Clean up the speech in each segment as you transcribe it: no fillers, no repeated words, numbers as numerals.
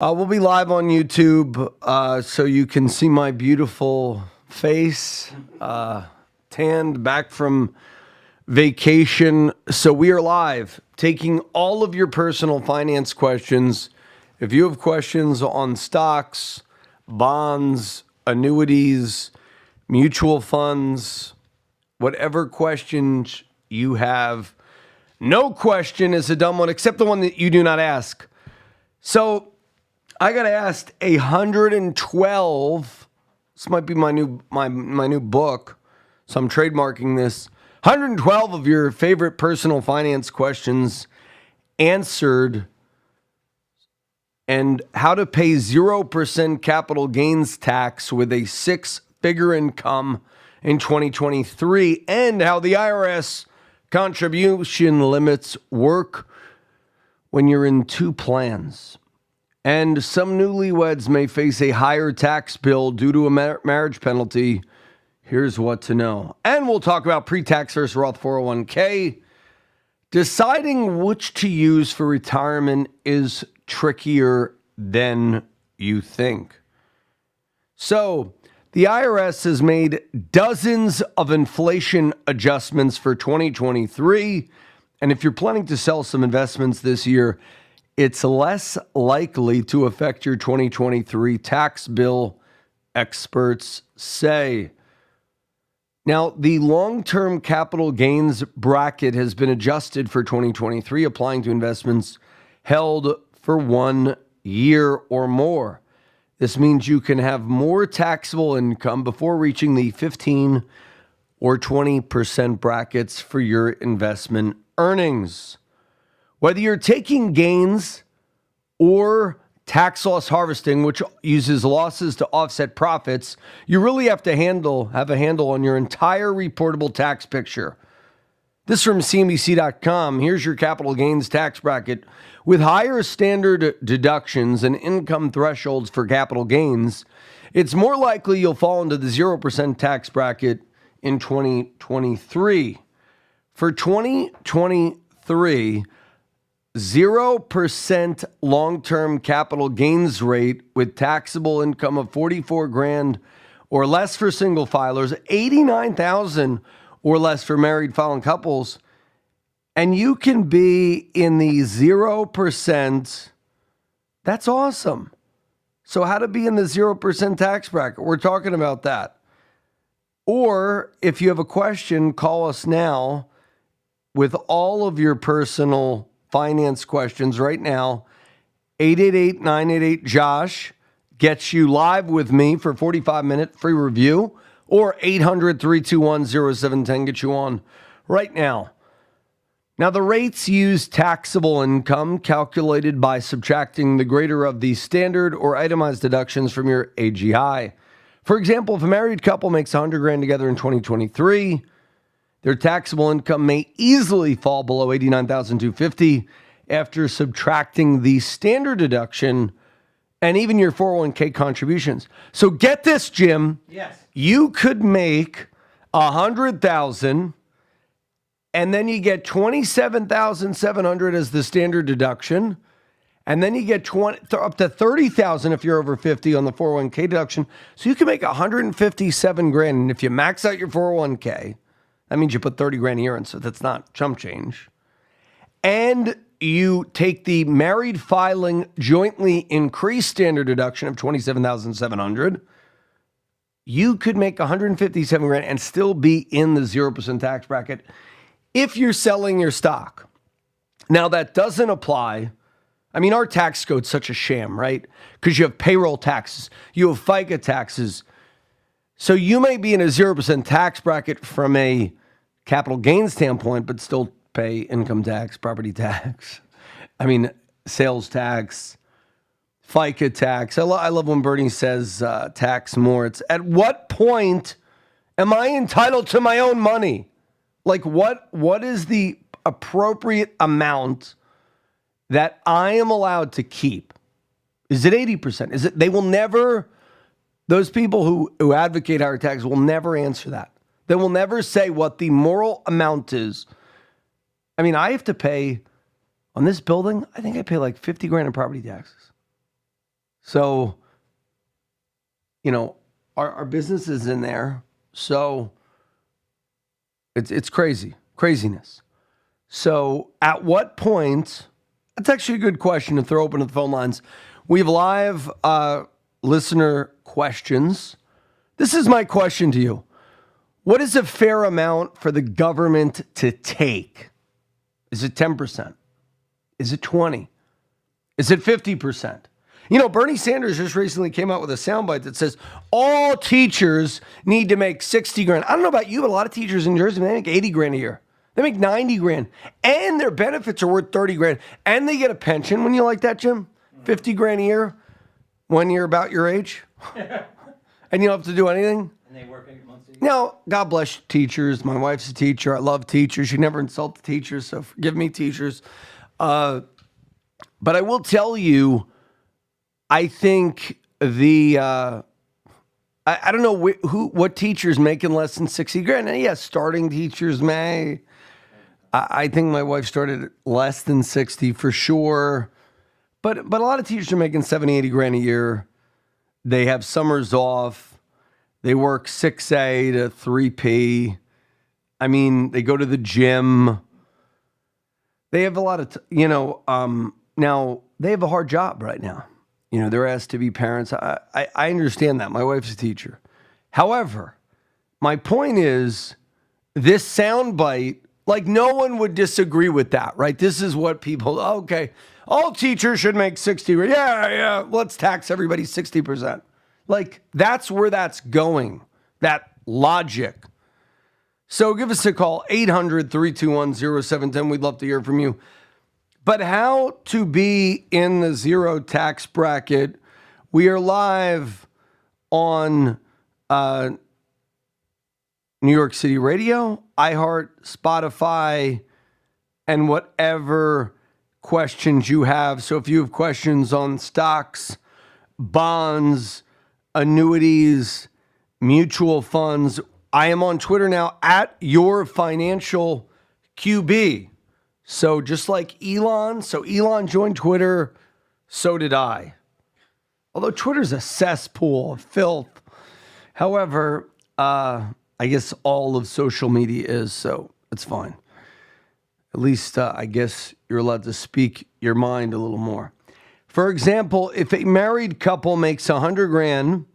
We'll be live on YouTube, so you can see my beautiful face, tanned back from vacation. So we are live, taking all of your personal finance questions. If you have questions on stocks, bonds, annuities, mutual funds, whatever questions you have, no question is a dumb one except the one that you do not ask. So I got asked 112. This might be my new book, so I'm trademarking this. 112 of your favorite personal finance questions answered, and how to pay 0% capital gains tax with a six-figure income in 2023, and how the IRS contribution limits work when you're in two plans. And some newlyweds may face a higher tax bill due to a marriage penalty. Here's what to know. And we'll talk about pre-tax versus Roth 401k. Deciding which to use for retirement is trickier than you think. So, the IRS has made dozens of inflation adjustments for 2023. And if you're planning to sell some investments this year, it's less likely to affect your 2023 tax bill, experts say. Now, the long-term capital gains bracket has been adjusted for 2023, applying to investments held for 1 year or more. This means you can have more taxable income before reaching the 15 or 20% brackets for your investment earnings. Whether you're taking gains or tax loss harvesting, which uses losses to offset profits, you really have to have a handle on your entire reportable tax picture. This from CNBC.com. Here's your capital gains tax bracket. With higher standard deductions and income thresholds for capital gains, it's more likely you'll fall into the 0% tax bracket in 2023. For 2023, 0% long-term capital gains rate with taxable income of $44,000 or less for single filers, $89,000 or less for married filing couples, and you can be in the 0%. That's awesome. So how to be in the 0% tax bracket? We're talking about that. Or if you have a question, call us now with all of your personal finance questions right now. 888-988-JOSH gets you live with me for a 45-minute free review, or 800-321-0710 gets you on right now. Now, the rates use taxable income calculated by subtracting the greater of the standard or itemized deductions from your AGI. For example, if a married couple makes $100,000 together in 2023, their taxable income may easily fall below $89,250 after subtracting the standard deduction and even your 401k contributions. So get this, Jim. Yes. You could make $100,000 and then you get $27,700 as the standard deduction. And then you get up to $30,000 if you're over 50 on the 401k deduction. So you can make $157,000. And if you max out your 401k, that means you put $30,000 a year in, so that's not chump change. And you take the married filing jointly increased standard deduction of $27,700. You could make $157,000 and still be in the 0% tax bracket if you're selling your stock. Now, that doesn't apply. I mean, our tax code's such a sham, right? Because you have payroll taxes, you have FICA taxes. So you may be in a 0% tax bracket from a capital gains standpoint, but still pay income tax, property tax. I mean, sales tax, FICA tax. I love when Bernie says tax more. It's at what point am I entitled to my own money? Like what is the appropriate amount that I am allowed to keep? Is it 80%? Is it, they will never, those people who advocate higher tax will never answer that. They will never say what the moral amount is. I mean, I have to pay on this building, I think I pay like $50,000 in property taxes. So, our business is in there. So it's craziness. So at what point, that's actually a good question to throw open to the phone lines. We have live listener questions. This is my question to you. What is a fair amount for the government to take? Is it 10%? Is it 20%? Is it 50%? Bernie Sanders just recently came out with a soundbite that says all teachers need to make 60 grand. I don't know about you, but a lot of teachers in Jersey, they make 80 grand a year. They make 90 grand. And their benefits are worth 30 grand. And they get a pension. When you like that, Jim? 50 grand a year when you're about your age. And you don't have to do anything. And they work 8 months a year. No, God bless teachers. My wife's a teacher. I love teachers. You never insult the teachers, so forgive me, teachers. But I will tell you, I think I don't know what teachers making less than 60 grand. And yes, starting teachers may. I think my wife started at less than 60 for sure. But a lot of teachers are making 70, 80 grand a year. They have summers off. They work 6A to 3P. I mean, they go to the gym. They have a lot of, now they have a hard job right now. They're asked to be parents. I understand that. My wife's a teacher. However, my point is this soundbite, like no one would disagree with that, right? This is what people, okay, all teachers should make 60. Yeah, let's tax everybody 60%. Like that's where that's going, that logic. So give us a call, 800-321-0710. We'd love to hear from you. But how to be in the zero tax bracket? We are live on New York City Radio, iHeart, Spotify, and whatever questions you have. So if you have questions on stocks, bonds, annuities, mutual funds, I am on Twitter now at Your Financial QB. So just like Elon, Elon joined Twitter, so did I. Although Twitter's a cesspool of filth. However, I guess all of social media is, so it's fine. At least I guess you're allowed to speak your mind a little more. For example, if a married couple makes 100 grand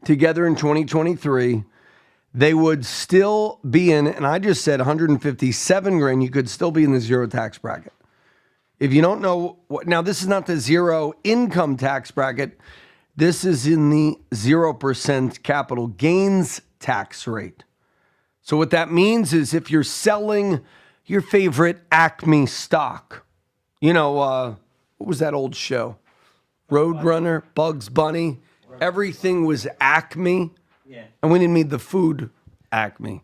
together in 2023, they would still be in, and I just said 157 grand, you could still be in the zero tax bracket. If you don't know, now this is not the zero income tax bracket. This is in the 0% capital gains tax rate. So what that means is if you're selling your favorite Acme stock, what was that old show? Roadrunner, Bugs Bunny, everything was Acme. Yeah. And we didn't mean the food Acme.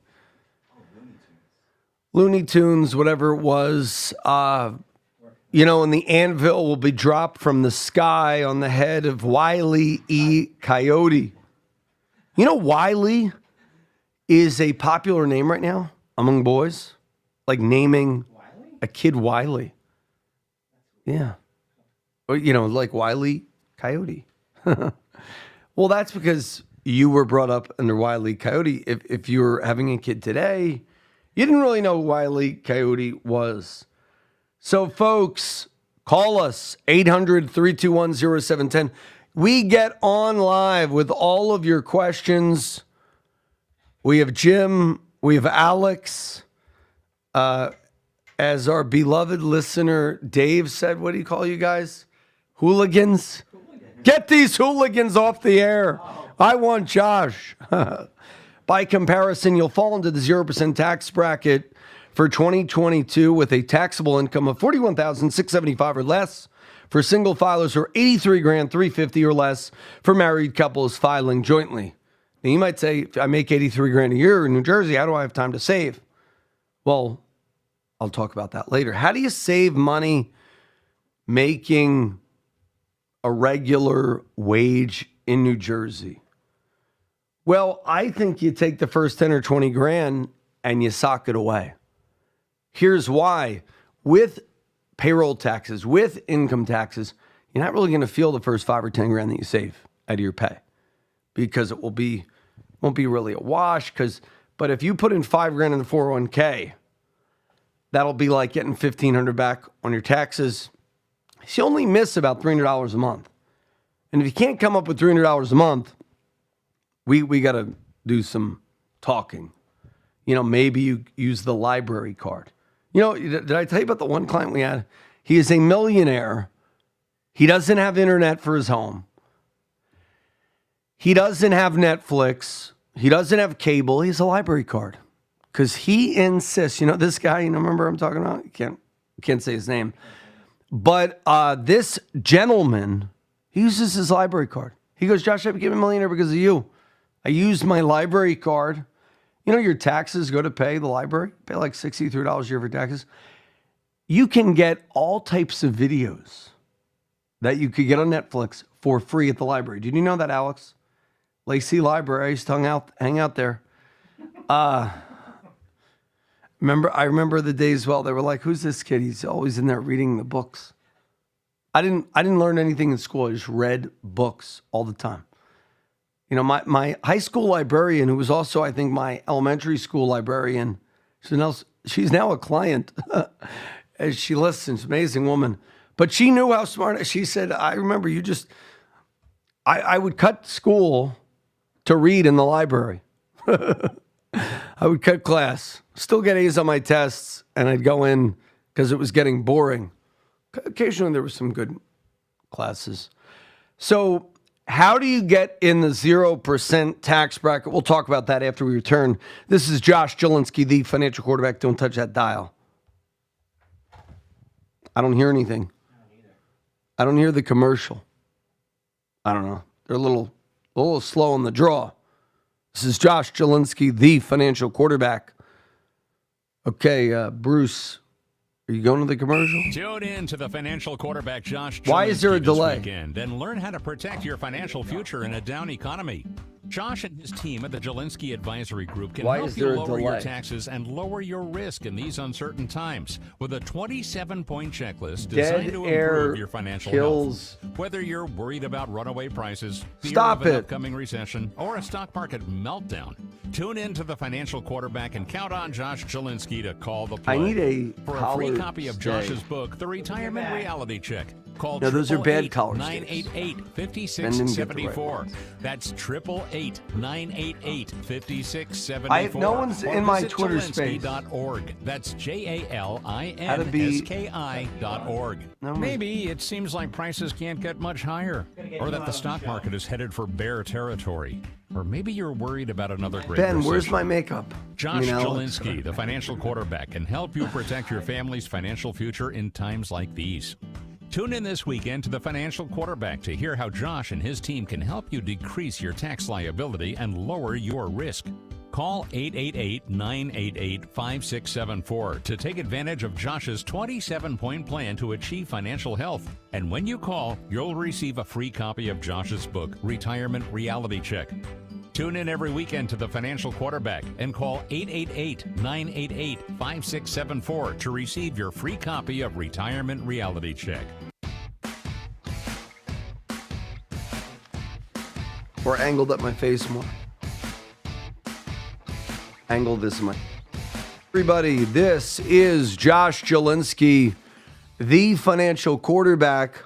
Looney Tunes, whatever it was. And the anvil will be dropped from the sky on the head of Wile E. Coyote. Wiley is a popular name right now among boys. Like naming a kid Wiley. Yeah. Or, like Wile E. Coyote. Well, that's because you were brought up under Wile E. Coyote. If you were having a kid today, you didn't really know who Wile E. Coyote was. So, folks, call us, 800-321-0710. We get on live with all of your questions. We have Jim. We have Alex. As our beloved listener, Dave said, what do you call you guys? Hooligans? Get these hooligans off the air. I want Josh. By comparison, you'll fall into the 0% tax bracket for 2022 with a taxable income of $41,675 or less for single filers, or 83 grand 350 or less for married couples filing jointly. Now you might say, if I make 83 grand a year in New Jersey, how do I have time to save? Well, I'll talk about that later. How do you save money making a regular wage in New Jersey? Well, I think you take the first 10 or 20 grand and you sock it away. Here's why. With payroll taxes, with income taxes, you're not really going to feel the first 5 or 10 grand that you save out of your pay because it won't be really a wash. But if you put in 5 grand in the 401k, that'll be like getting $1,500 back on your taxes. So you only miss about $300 a month. And if you can't come up with $300 a month, we got to do some talking. Maybe you use the library card. Did I tell you about the one client we had? He is a millionaire. He doesn't have internet for his home. He doesn't have Netflix. He doesn't have cable. He has a library card. Because he insists, this guy, remember I'm talking about? You can't say his name. But this gentleman, he uses his library card. He goes, Josh, I became a millionaire because of you. I used my library card. Your taxes go to pay the library. Pay like $63 a year for taxes. You can get all types of videos that you could get on Netflix for free at the library. Did you know that, Alex? Lacey Library. I used to hang out there. I remember the days, they were like, who's this kid? He's always in there reading the books. I didn't learn anything in school. I just read books all the time. My high school librarian, who was also, I think, my elementary school librarian, she's now a client as she listens. Amazing woman. But she knew how smart. She said, I remember I would cut school to read in the library. I would cut class, still get A's on my tests, and I'd go in because it was getting boring. Occasionally there were some good classes. So how do you get in the 0% tax bracket? We'll talk about that after we return. This is Josh Jelinski, the financial quarterback. Don't touch that dial. I don't hear anything. I don't hear the commercial. I don't know. They're a little slow on the draw. This is Josh Jelinski, the financial quarterback. Okay, Bruce, are you going to the commercial? Tune in to the financial quarterback, Josh Jelinski. Why is there a delay? Weekend, and learn how to protect your financial future in a down economy. Josh and his team at the Jelinski Advisory Group can help you lower your taxes and lower your risk in these uncertain times with a 27-point checklist designed to improve your financial health. Whether you're worried about runaway prices, fear of an upcoming recession, or a stock market meltdown, tune in to the financial quarterback and count on Josh Jelinski to call the play. I need for a free copy of Josh's book, The Retirement Reality Check. Call those are bad colors. 988-5674. That's 888-988-5674. No one's in my Twitter space. That's JALINSKI.org. Maybe it seems like prices can't get much higher, or that the stock market is headed for bear territory. Or maybe you're worried about another great recession. Where's my makeup? Josh Jelinski, the financial quarterback, can help you protect your family's financial future in times like these. Tune in this weekend to the financial quarterback to hear how Josh and his team can help you decrease your tax liability and lower your risk. Call 888-988-5674 to take advantage of Josh's 27-point plan to achieve financial health. And when you call, you'll receive a free copy of Josh's book, Retirement Reality Check. Tune in every weekend to the financial quarterback and call 888-988-5674 to receive your free copy of Retirement Reality Check. Or angled at my face more. Angle this way. Everybody, this is Josh Jelinski, the financial quarterback.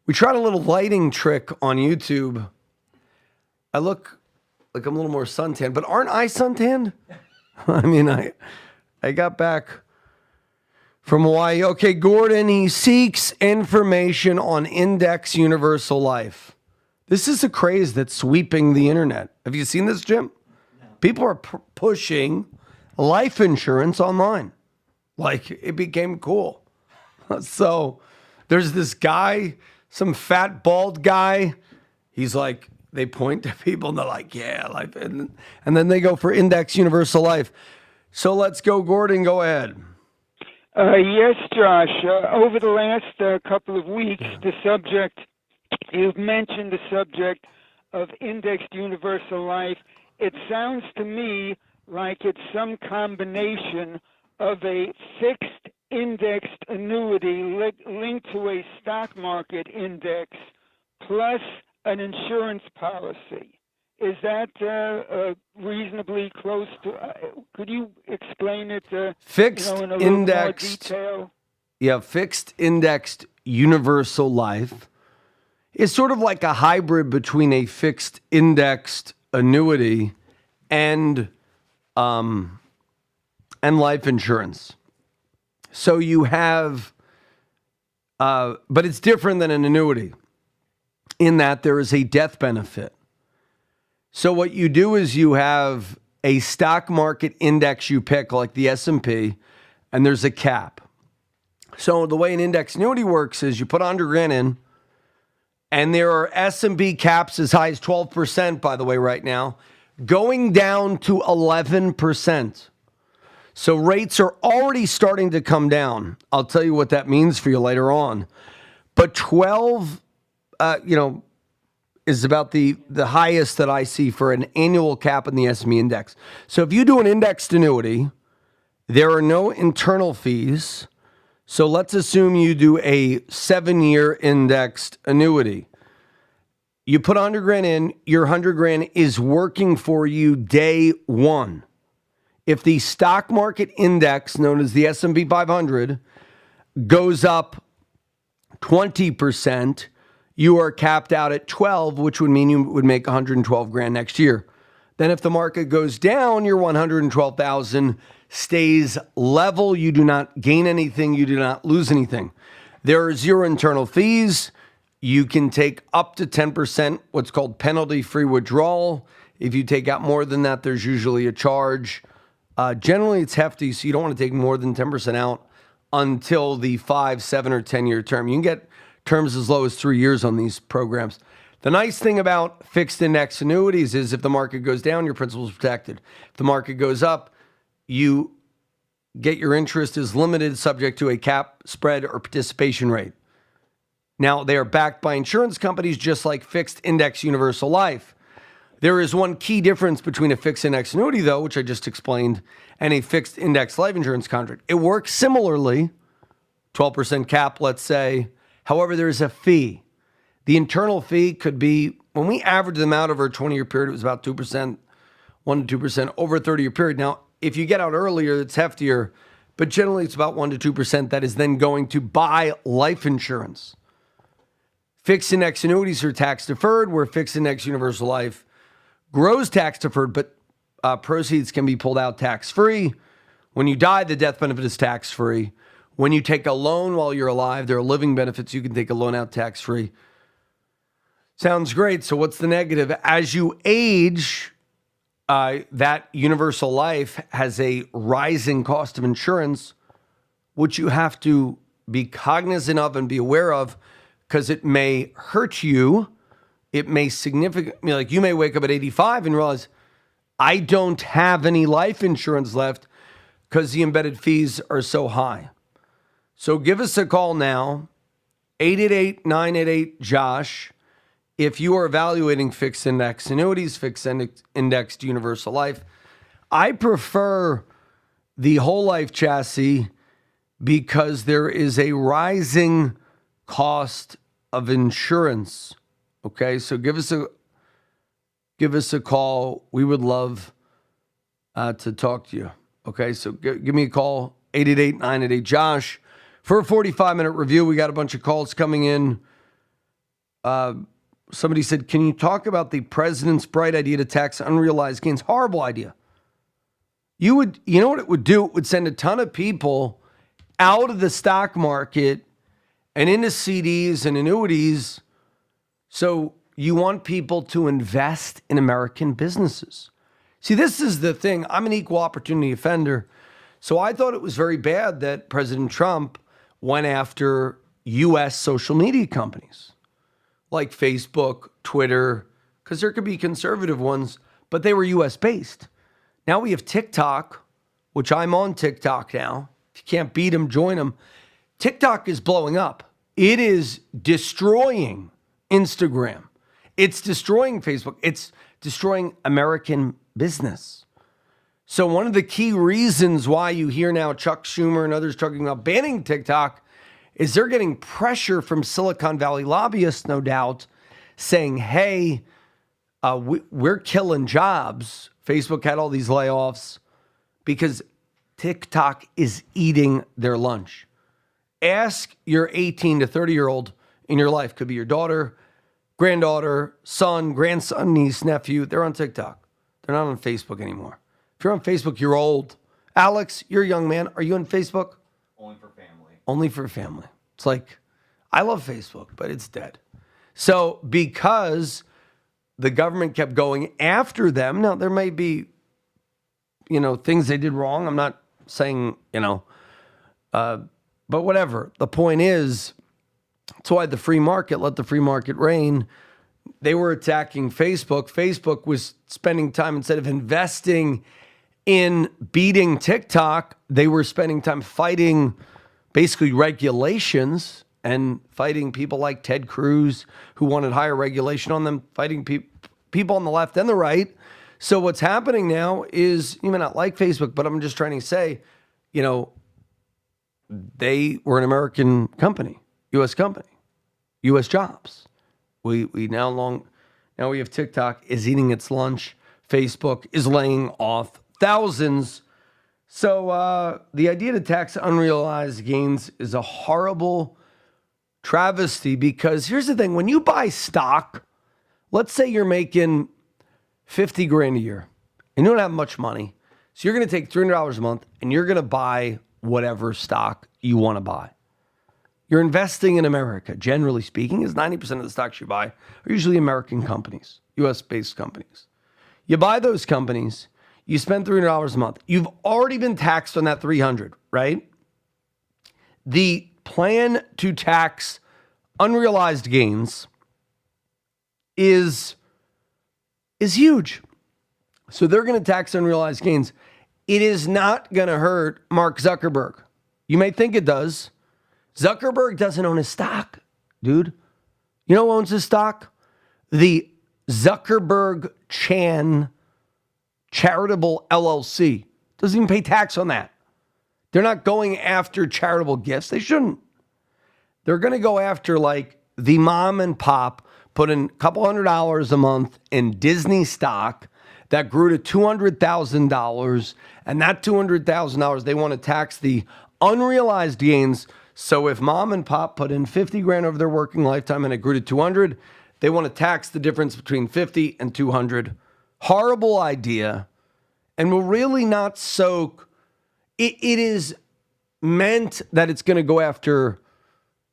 We tried a little lighting trick on YouTube. I look like I'm a little more suntanned, but aren't I suntanned? I got back from Hawaii. Okay, Gordon, he seeks information on Index Universal Life. This is a craze that's sweeping the internet. Have you seen this, Jim? No. People are pushing life insurance online. Like, it became cool. So there's this guy, some fat, bald guy. He's like, they point to people and they're like, yeah, life. And then they go for Index Universal Life. So let's go, Gordon. Go ahead. Yes, Josh. Over the last couple of weeks, you've mentioned the subject of Indexed Universal Life. It sounds to me like it's some combination of a fixed indexed annuity linked to a stock market index plus an insurance policy. Is that reasonably close to? Could you explain it? Fixed in a indexed, little more detail? Yeah, fixed indexed universal life is sort of like a hybrid between a fixed indexed annuity and life insurance. So you have, but it's different than an annuity in that there is a death benefit. So what you do is you have a stock market index you pick, like the S&P, and there's a cap. So the way an index annuity works is you put $100,000 in, and there are S&P caps as high as 12%, by the way, right now, going down to 11%. So rates are already starting to come down. I'll tell you what that means for you later on. But 12, is about the highest that I see for an annual cap in the S&P index. So if you do an indexed annuity, there are no internal fees. So let's assume you do a 7-year indexed annuity. You put $100,000 in, your $100,000 is working for you day one. If the stock market index, known as the S&P 500, goes up 20%, you are capped out at 12, which would mean you would make $112,000 next year. Then if the market goes down, your $112,000 stays level. You do not gain anything. You do not lose anything. There are zero internal fees. You can take up to 10%, what's called penalty-free withdrawal. If you take out more than that, there's usually a charge. Generally, it's hefty, so you don't want to take more than 10% out until the 5, 7, or 10-year term. You can get terms as low as 3 years on these programs. The nice thing about fixed index annuities is if the market goes down, your principal is protected. If the market goes up, you get your interest is limited, subject to a cap, spread, or participation rate. Now, they are backed by insurance companies, just like fixed index universal life. There is one key difference between a fixed index annuity, though, which I just explained, and a fixed index life insurance contract. It works similarly, 12% cap, let's say. However, there is a fee. The internal fee could be, when we average them out over a 20-year period, it was about 2%, 1 to 2% over a 30-year period. Now, if you get out earlier, it's heftier, but generally it's about 1 to 2% that is then going to buy life insurance. Fixed index annuities are tax deferred, where fixed index universal life grows tax deferred, but proceeds can be pulled out tax free. When you die, the death benefit is tax free. When you take a loan while you're alive, there are living benefits. You can take a loan out tax free. Sounds great. So what's the negative? As you age, that universal life has a rising cost of insurance, which you have to be cognizant of and be aware of, because it may hurt you. It may significantly, like you may wake up at 85 and realize, I don't have any life insurance left because the embedded fees are so high. So give us a call now, 888-988-JOSH. If you are evaluating fixed index annuities, fixed indexed universal life. I prefer the whole life chassis because there is a rising cost of insurance. Okay, so give us a call. We would love to talk to you. Okay, so give me a call, 888-988-JOSH. For a 45-minute review, we got a bunch of calls coming in. Somebody said, can you talk about the president's bright idea to tax unrealized gains? Horrible idea. You know what it would do? It would send a ton of people out of the stock market and into CDs and annuities. So you want people to invest in American businesses. See, this is the thing. I'm an equal opportunity offender. So I thought it was very bad that President Trump went after U.S. social media companies like Facebook, Twitter, because there could be conservative ones, but they were U.S. based. Now we have TikTok, which I'm on TikTok now. If you can't beat them, join them. TikTok is blowing up. It is destroying Instagram. It's destroying Facebook. It's destroying American business. So one of the key reasons why you hear now Chuck Schumer and others talking about banning TikTok is they're getting pressure from Silicon Valley lobbyists, no doubt, saying, hey, we're killing jobs. Facebook had all these layoffs because TikTok is eating their lunch. Ask your 18 to 30-year-old in your life. Could be your daughter, granddaughter, son, grandson, niece, nephew. They're on TikTok. They're not on Facebook anymore. If you're on Facebook, you're old. Alex, you're a young man. Are you on Facebook? Only for family. Only for family. It's like, I love Facebook, but it's dead. So because the government kept going after them, now there may be, things they did wrong. I'm not saying, but whatever. The point is, that's why the free market, let the free market reign. They were attacking Facebook. Facebook was spending time, instead of investing in beating TikTok, they were spending time fighting basically regulations and fighting people like Ted Cruz who wanted higher regulation on them, fighting people on the left and the right. So what's happening now is, you may not like Facebook, but I'm just trying to say, they were an American company, U.S. company, U.S. jobs. We now we have TikTok is eating its lunch. Facebook is laying off thousands. So the idea to tax unrealized gains is a horrible travesty, because here's the thing. When you buy stock, let's say you're making $50,000 a year and you don't have much money. So you're going to take $300 a month and you're going to buy whatever stock you want to buy. You're investing in America, generally speaking, is 90% of the stocks you buy are usually American companies, US-based companies. You buy those companies, you spend $300 a month. You've already been taxed on that $300, right? The plan to tax unrealized gains is huge. So they're going to tax unrealized gains. It is not going to hurt Mark Zuckerberg. You may think it does. Zuckerberg doesn't own his stock, dude. You know who owns his stock? The Zuckerberg Chan Charitable LLC. Doesn't even pay tax on that. They're not going after charitable gifts. They shouldn't. They're going to go after like the mom and pop, put in a couple $100 a month in Disney stock that grew to $200,000. And that $200,000, they want to tax the unrealized gains. So if mom and pop put in $50,000 over their working lifetime and it grew to 200, they want to tax the difference between 50 and 200. Horrible idea, and will really not soak. It is meant that it's going to go after,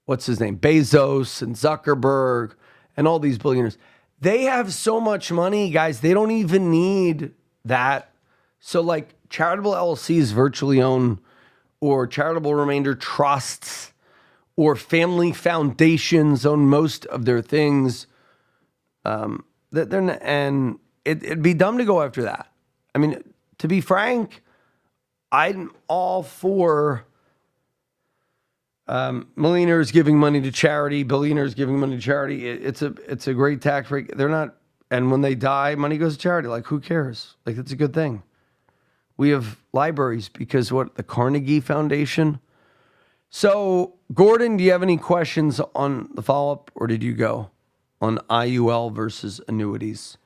what's his name, Bezos and Zuckerberg and all these billionaires. They have so much money, guys. They don't even need that. So like charitable LLCs virtually own, or charitable remainder trusts, or family foundations own most of their things. It'd be dumb to go after that. I mean, to be frank, I'm all for millionaires giving money to charity, billionaires giving money to charity. It's a great tax break. They're not, and when they die, money goes to charity. Like, who cares? Like, it's a good thing. We have libraries because the Carnegie Foundation. So, Gordon, do you have any questions on the follow-up, or did you go on IUL versus annuities?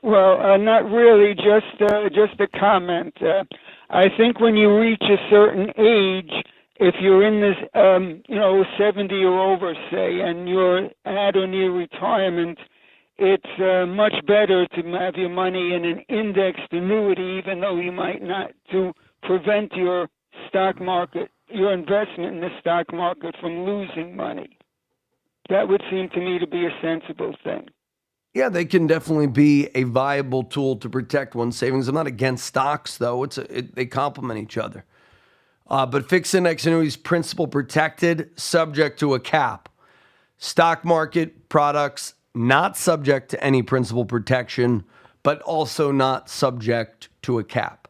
Well, not really, just a comment. I think when you reach a certain age, if you're in this, 70 or over, say, and you're at or near retirement, it's much better to have your money in an indexed annuity, even though you might not, to prevent your stock market, your investment in the stock market from losing money. That would seem to me to be a sensible thing. Yeah, they can definitely be a viable tool to protect one's savings. I'm not against stocks, though. They complement each other. But fixed index annuities, principal protected, subject to a cap. Stock market products, not subject to any principal protection, but also not subject to a cap.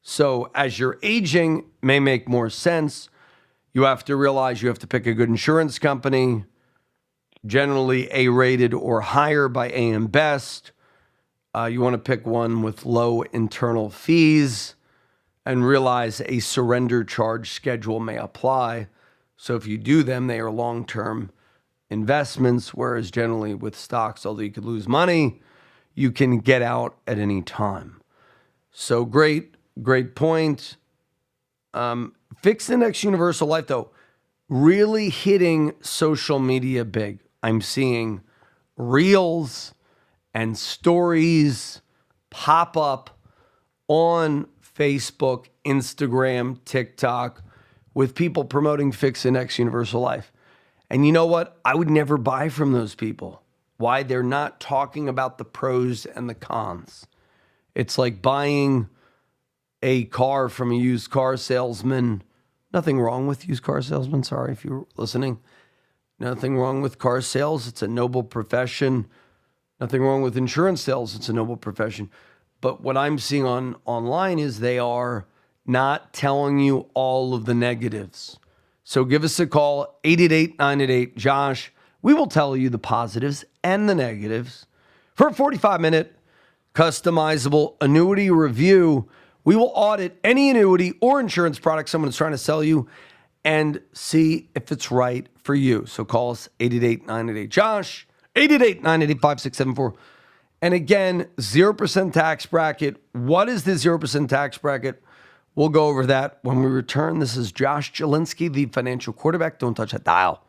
So as you're aging, may make more sense. You have to realize you have to pick a good insurance company, generally A-rated or higher by AM Best. You want to pick one with low internal fees and realize a surrender charge schedule may apply. So if you do them, they are long-term investments, whereas generally with stocks, although you could lose money, you can get out at any time. So great point. Fixed index universal life, though, really hitting social media big. I'm seeing reels and stories pop up on Facebook, Instagram, TikTok with people promoting fixed index universal life. And you know what? I would never buy from those people. Why? They're not talking about the pros and the cons. It's like buying a car from a used car salesman. Nothing wrong with used car salesmen. Sorry if you're listening. Nothing wrong with car sales. It's a noble profession. Nothing wrong with insurance sales. It's a noble profession. But what I'm seeing online is they are not telling you all of the negatives. So give us a call, 888-988-JOSH. We will tell you the positives and the negatives. For a 45-minute customizable annuity review, we will audit any annuity or insurance product someone is trying to sell you and see if it's right for you. So call us, 888-988-JOSH, 888-988-5674. And again, 0% tax bracket. What is the 0% tax bracket? We'll go over that when we return. This is Josh Jelinski, the financial quarterback. Don't touch that dial.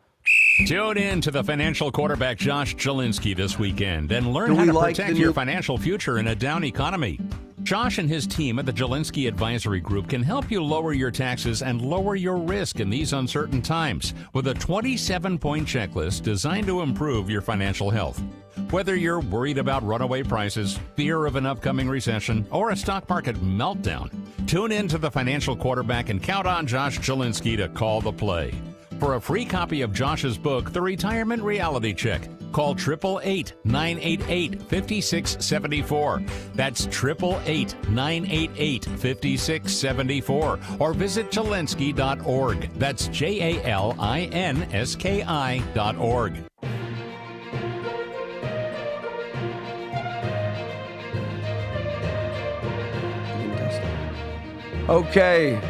Tune in to the financial quarterback Josh Jelinski this weekend and learn how to protect your financial future in a down economy. Josh and his team at the Jelinski Advisory Group can help you lower your taxes and lower your risk in these uncertain times with a 27-point checklist designed to improve your financial health. Whether you're worried about runaway prices, fear of an upcoming recession, or a stock market meltdown, tune in to the financial quarterback and count on Josh Jelinski to call the play. For a free copy of Josh's book, The Retirement Reality Check, call 888-988-5674. That's 888-988-5674. Or visit Jelinski.org. That's JALINSKI.org. Okay.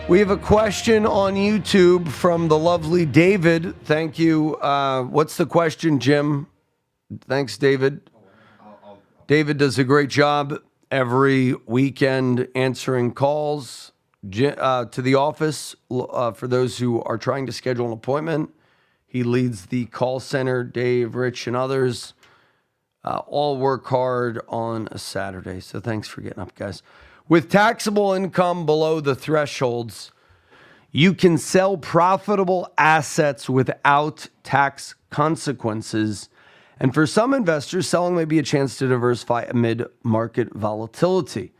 We have a question on YouTube from the lovely David. Thank you. What's the question, Jim? Thanks, David. David does a great job every weekend answering calls to the office for those who are trying to schedule an appointment. He leads the call center. Dave, Rich, and others all work hard on a Saturday. So thanks for getting up, guys. With taxable income below the thresholds, you can sell profitable assets without tax consequences. And for some investors, selling may be a chance to diversify amid market volatility.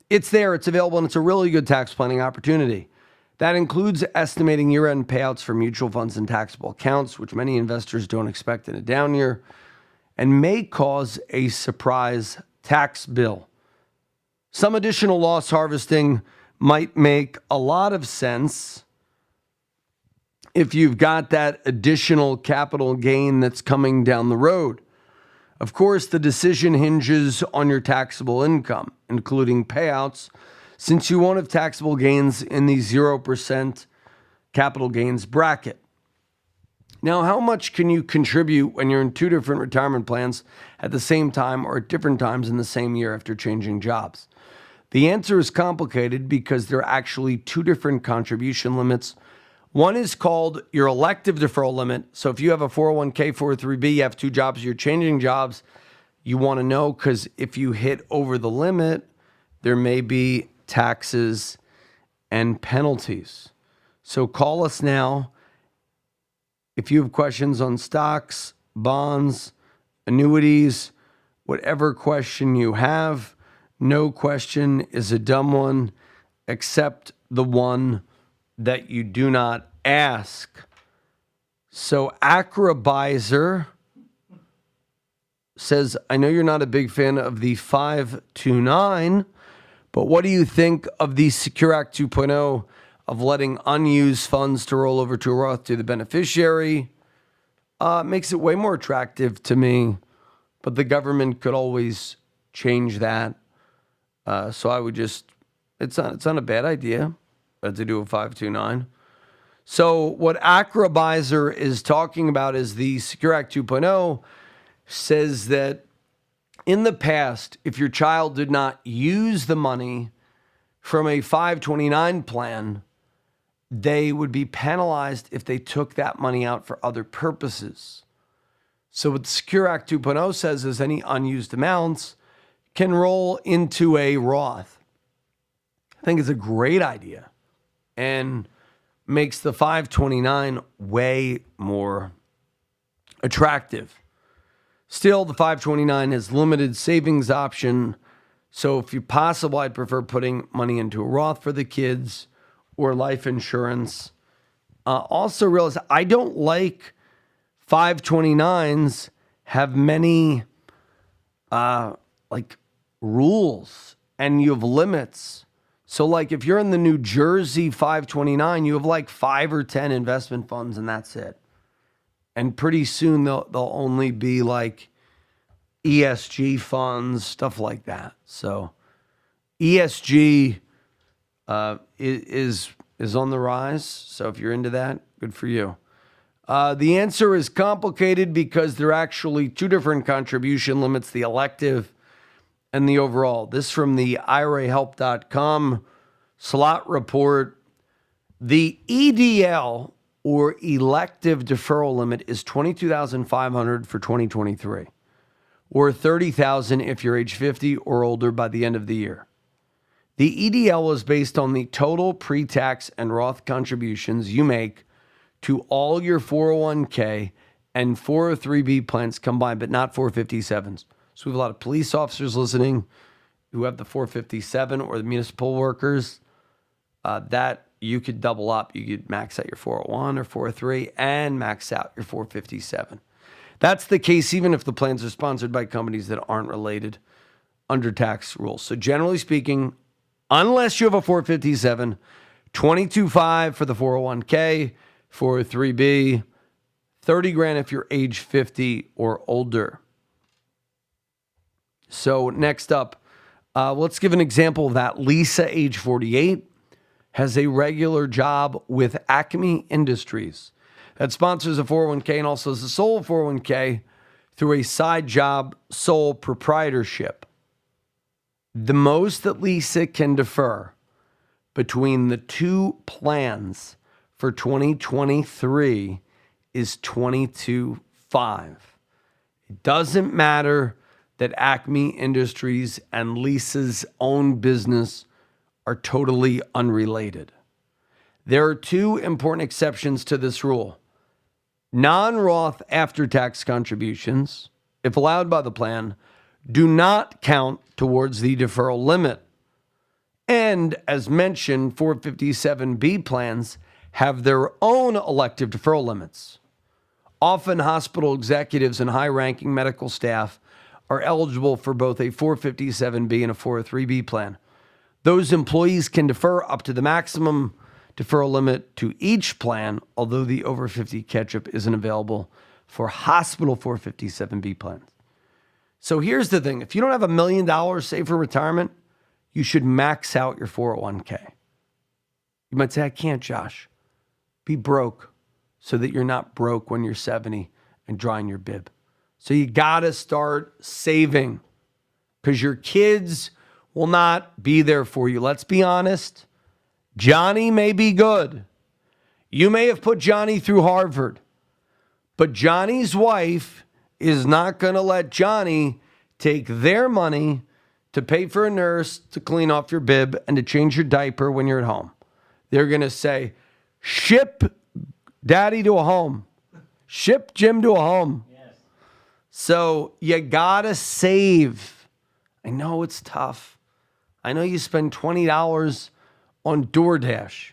It's there, it's available, and it's a really good tax planning opportunity. That includes estimating year-end payouts for mutual funds and taxable accounts, which many investors don't expect in a down year, and may cause a surprise tax bill. Some additional loss harvesting might make a lot of sense if you've got that additional capital gain that's coming down the road. Of course, the decision hinges on your taxable income, including payouts, since you won't have taxable gains in the 0% capital gains bracket. Now, how much can you contribute when you're in two different retirement plans at the same time or at different times in the same year after changing jobs? The answer is complicated because there are actually two different contribution limits. One is called your elective deferral limit. So if you have a 401k, 403b, you have two jobs, you're changing jobs, you want to know because if you hit over the limit, there may be taxes and penalties. So call us now if you have questions on stocks, bonds, annuities, whatever question you have. No question is a dumb one, except the one that you do not ask. So Acrobizer says, I know you're not a big fan of the 529, but what do you think of the Secure Act 2.0 of letting unused funds to roll over to a Roth to the beneficiary? Makes it way more attractive to me but the government could always change that. So I would just, it's not a bad idea to do a 529. So what Acrobizer is talking about is the Secure Act 2.0 says that in the past, if your child did not use the money from a 529 plan, they would be penalized if they took that money out for other purposes. So what the Secure Act 2.0 says is any unused amounts can roll into a Roth. I think it's a great idea and makes the 529 way more attractive. Still, the 529 has limited savings option. So if possible, I'd prefer putting money into a Roth for the kids or life insurance. Also realize I don't like 529s have many rules and you have limits. So like if you're in the New Jersey 529, you have like 5 or 10 investment funds and that's it. And pretty soon they'll only be like ESG funds, stuff like that. So ESG is on the rise. So if you're into that, good for you. The answer is complicated because there are actually 2 different contribution limits, the elective and the overall. This from the IRAhelp.com slot report. The EDL or elective deferral limit is $22,500 for 2023 or $30,000 if you're age 50 or older by the end of the year. The EDL is based on the total pre-tax and Roth contributions you make to all your 401k and 403b plans combined, but not 457s. So we have a lot of police officers listening who have the 457 or the municipal workers that you could double up. You could max out your 401 or 403 and max out your 457. That's the case even if the plans are sponsored by companies that aren't related under tax rules. So generally speaking, unless you have a 457, $22,500 for the 401k, 403b, $30,000 if you're age 50 or older. So next up, let's give an example of that. Lisa, age 48, has a regular job with Acme Industries that sponsors a 401k and also is a sole 401k through a side job sole proprietorship. The most that Lisa can defer between the 2 plans for 2023 is $22,500. It doesn't matter that Acme Industries and Lisa's own business are totally unrelated. There are 2 important exceptions to this rule. Non-Roth after-tax contributions, if allowed by the plan, do not count towards the deferral limit. And as mentioned, 457B plans have their own elective deferral limits. Often hospital executives and high-ranking medical staff are eligible for both a 457B and a 403B plan. Those employees can defer up to the maximum deferral limit to each plan, although the over 50 catch-up isn't available for hospital 457B plans. So here's the thing. If you don't have $1 million saved for retirement, you should max out your 401k. You might say, I can't, Josh. Be broke so that you're not broke when you're 70 and drawing your bib. So you got to start saving because your kids will not be there for you. Let's be honest. Johnny may be good. You may have put Johnny through Harvard, but Johnny's wife is not going to let Johnny take their money to pay for a nurse to clean off your bib and to change your diaper when you're at home. They're going to say, ship daddy to a home. Ship Jim to a home. Yes. So you got to save. I know it's tough. I know you spend $20 on DoorDash.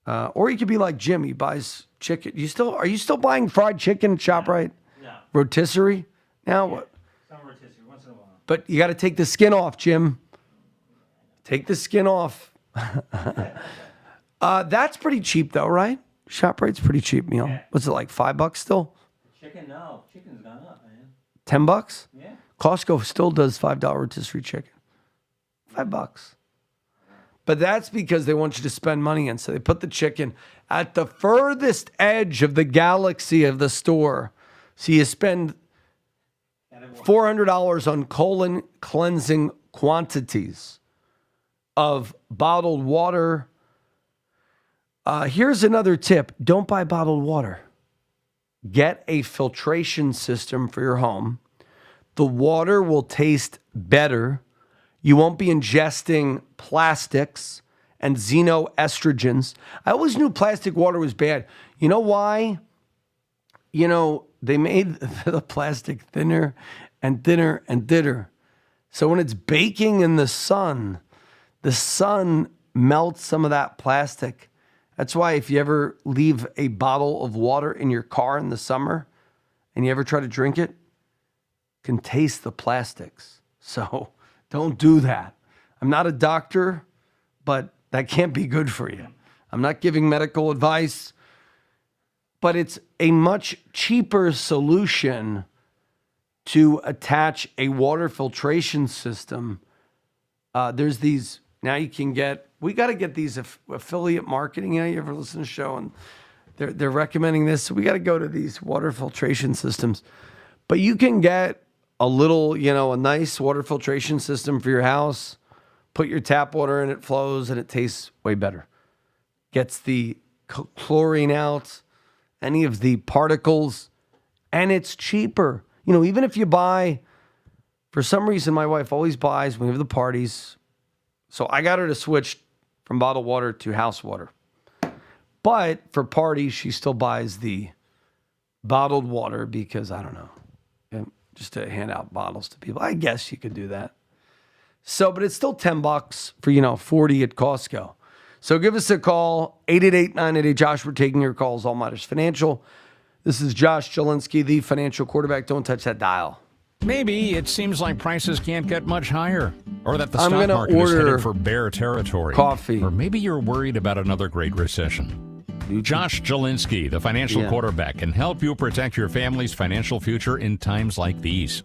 Or you could be like Jim. He buys chicken. Are you still buying fried chicken at ShopRite? No. Rotisserie? Now what? Some rotisserie once in a while. But you got to take the skin off, Jim. Take the skin off. That's pretty cheap though, right? ShopRite's pretty cheap meal. Yeah. What's it like, $5 still? Chicken? No. Chicken's gone up, man. $10? Yeah. Costco still does $5 rotisserie chicken. $5. But that's because they want you to spend money in. So they put the chicken at the furthest edge of the galaxy of the store. So you spend $400 on colon cleansing quantities of bottled water. Here's another tip. Don't buy bottled water. Get a filtration system for your home. The water will taste better. You won't be ingesting plastics and xenoestrogens. I always knew plastic water was bad. You know why? They made the plastic thinner and thinner and thinner. So when it's baking in the sun melts some of that plastic. That's why if you ever leave a bottle of water in your car in the summer and you ever try to drink it, can taste the plastics. So don't do that. I'm not a doctor, but that can't be good for you. I'm not giving medical advice, but it's a much cheaper solution to attach a water filtration system. There's these, now you can get, we got to get these affiliate marketing. You ever listen to the show and they're recommending this. So we got to go to these water filtration systems. But you can get a little, a nice water filtration system for your house. Put your tap water in, it flows, and it tastes way better. Gets the chlorine out, any of the particles, and it's cheaper. Even if you buy, for some reason, my wife always buys when we have the parties. So I got her to switch from bottled water to house water. But for parties, she still buys the bottled water because, I don't know, just to hand out bottles to people. I guess you could do that. So, but it's still $10 for, $40 at Costco. So give us a call, 888-988-JOSH. We're taking your calls, All Matters Financial. This is Josh Jelinski, the financial quarterback. Don't touch that dial. Maybe it seems like prices can't get much higher, or that the stock market is headed for bear territory. Coffee. Or maybe you're worried about another great recession. Josh Jelinski, the financial quarterback, can help you protect your family's financial future in times like these.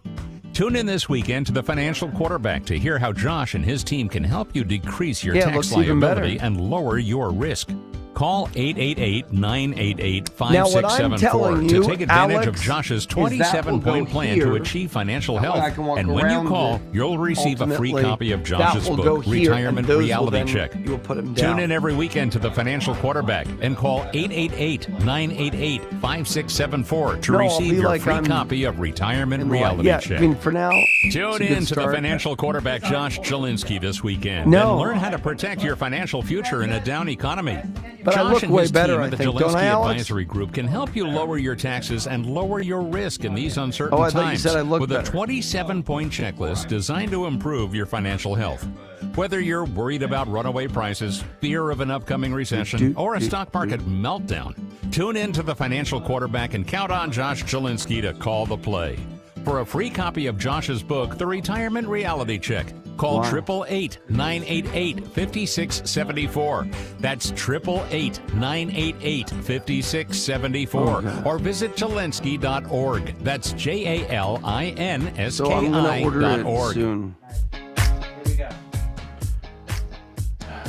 Tune in this weekend to the Financial Quarterback to hear how Josh and his team can help you decrease your tax liability and lower your risk. Call 888-988-5674 to take advantage of Josh's 27-point plan to achieve financial health. And when you call, you'll receive a free copy of Josh's book, Retirement Reality Check. Tune in every weekend to the Financial Quarterback and call 888-988-5674 to receive your free copy of Retirement Reality Check. For now, tune in to the Financial Quarterback Josh Jelinski this weekend and learn how to protect your financial future in a down economy. But Josh I look way better, I the think, don't I, Jelinski Alex? Advisory Group can help you lower your taxes and lower your risk in these uncertain I thought you times said I look with better. a 27-point checklist designed to improve your financial health. Whether you're worried about runaway prices, fear of an upcoming recession, or a stock market meltdown, tune in to the Financial Quarterback and count on Josh Jelinski to call the play. For a free copy of Josh's book, The Retirement Reality Check, call 888-988-5674. That's 888-988-5674. Or visit Jelinski.org. That's JALINSKI.org. So I'm going to order it soon. Here we go.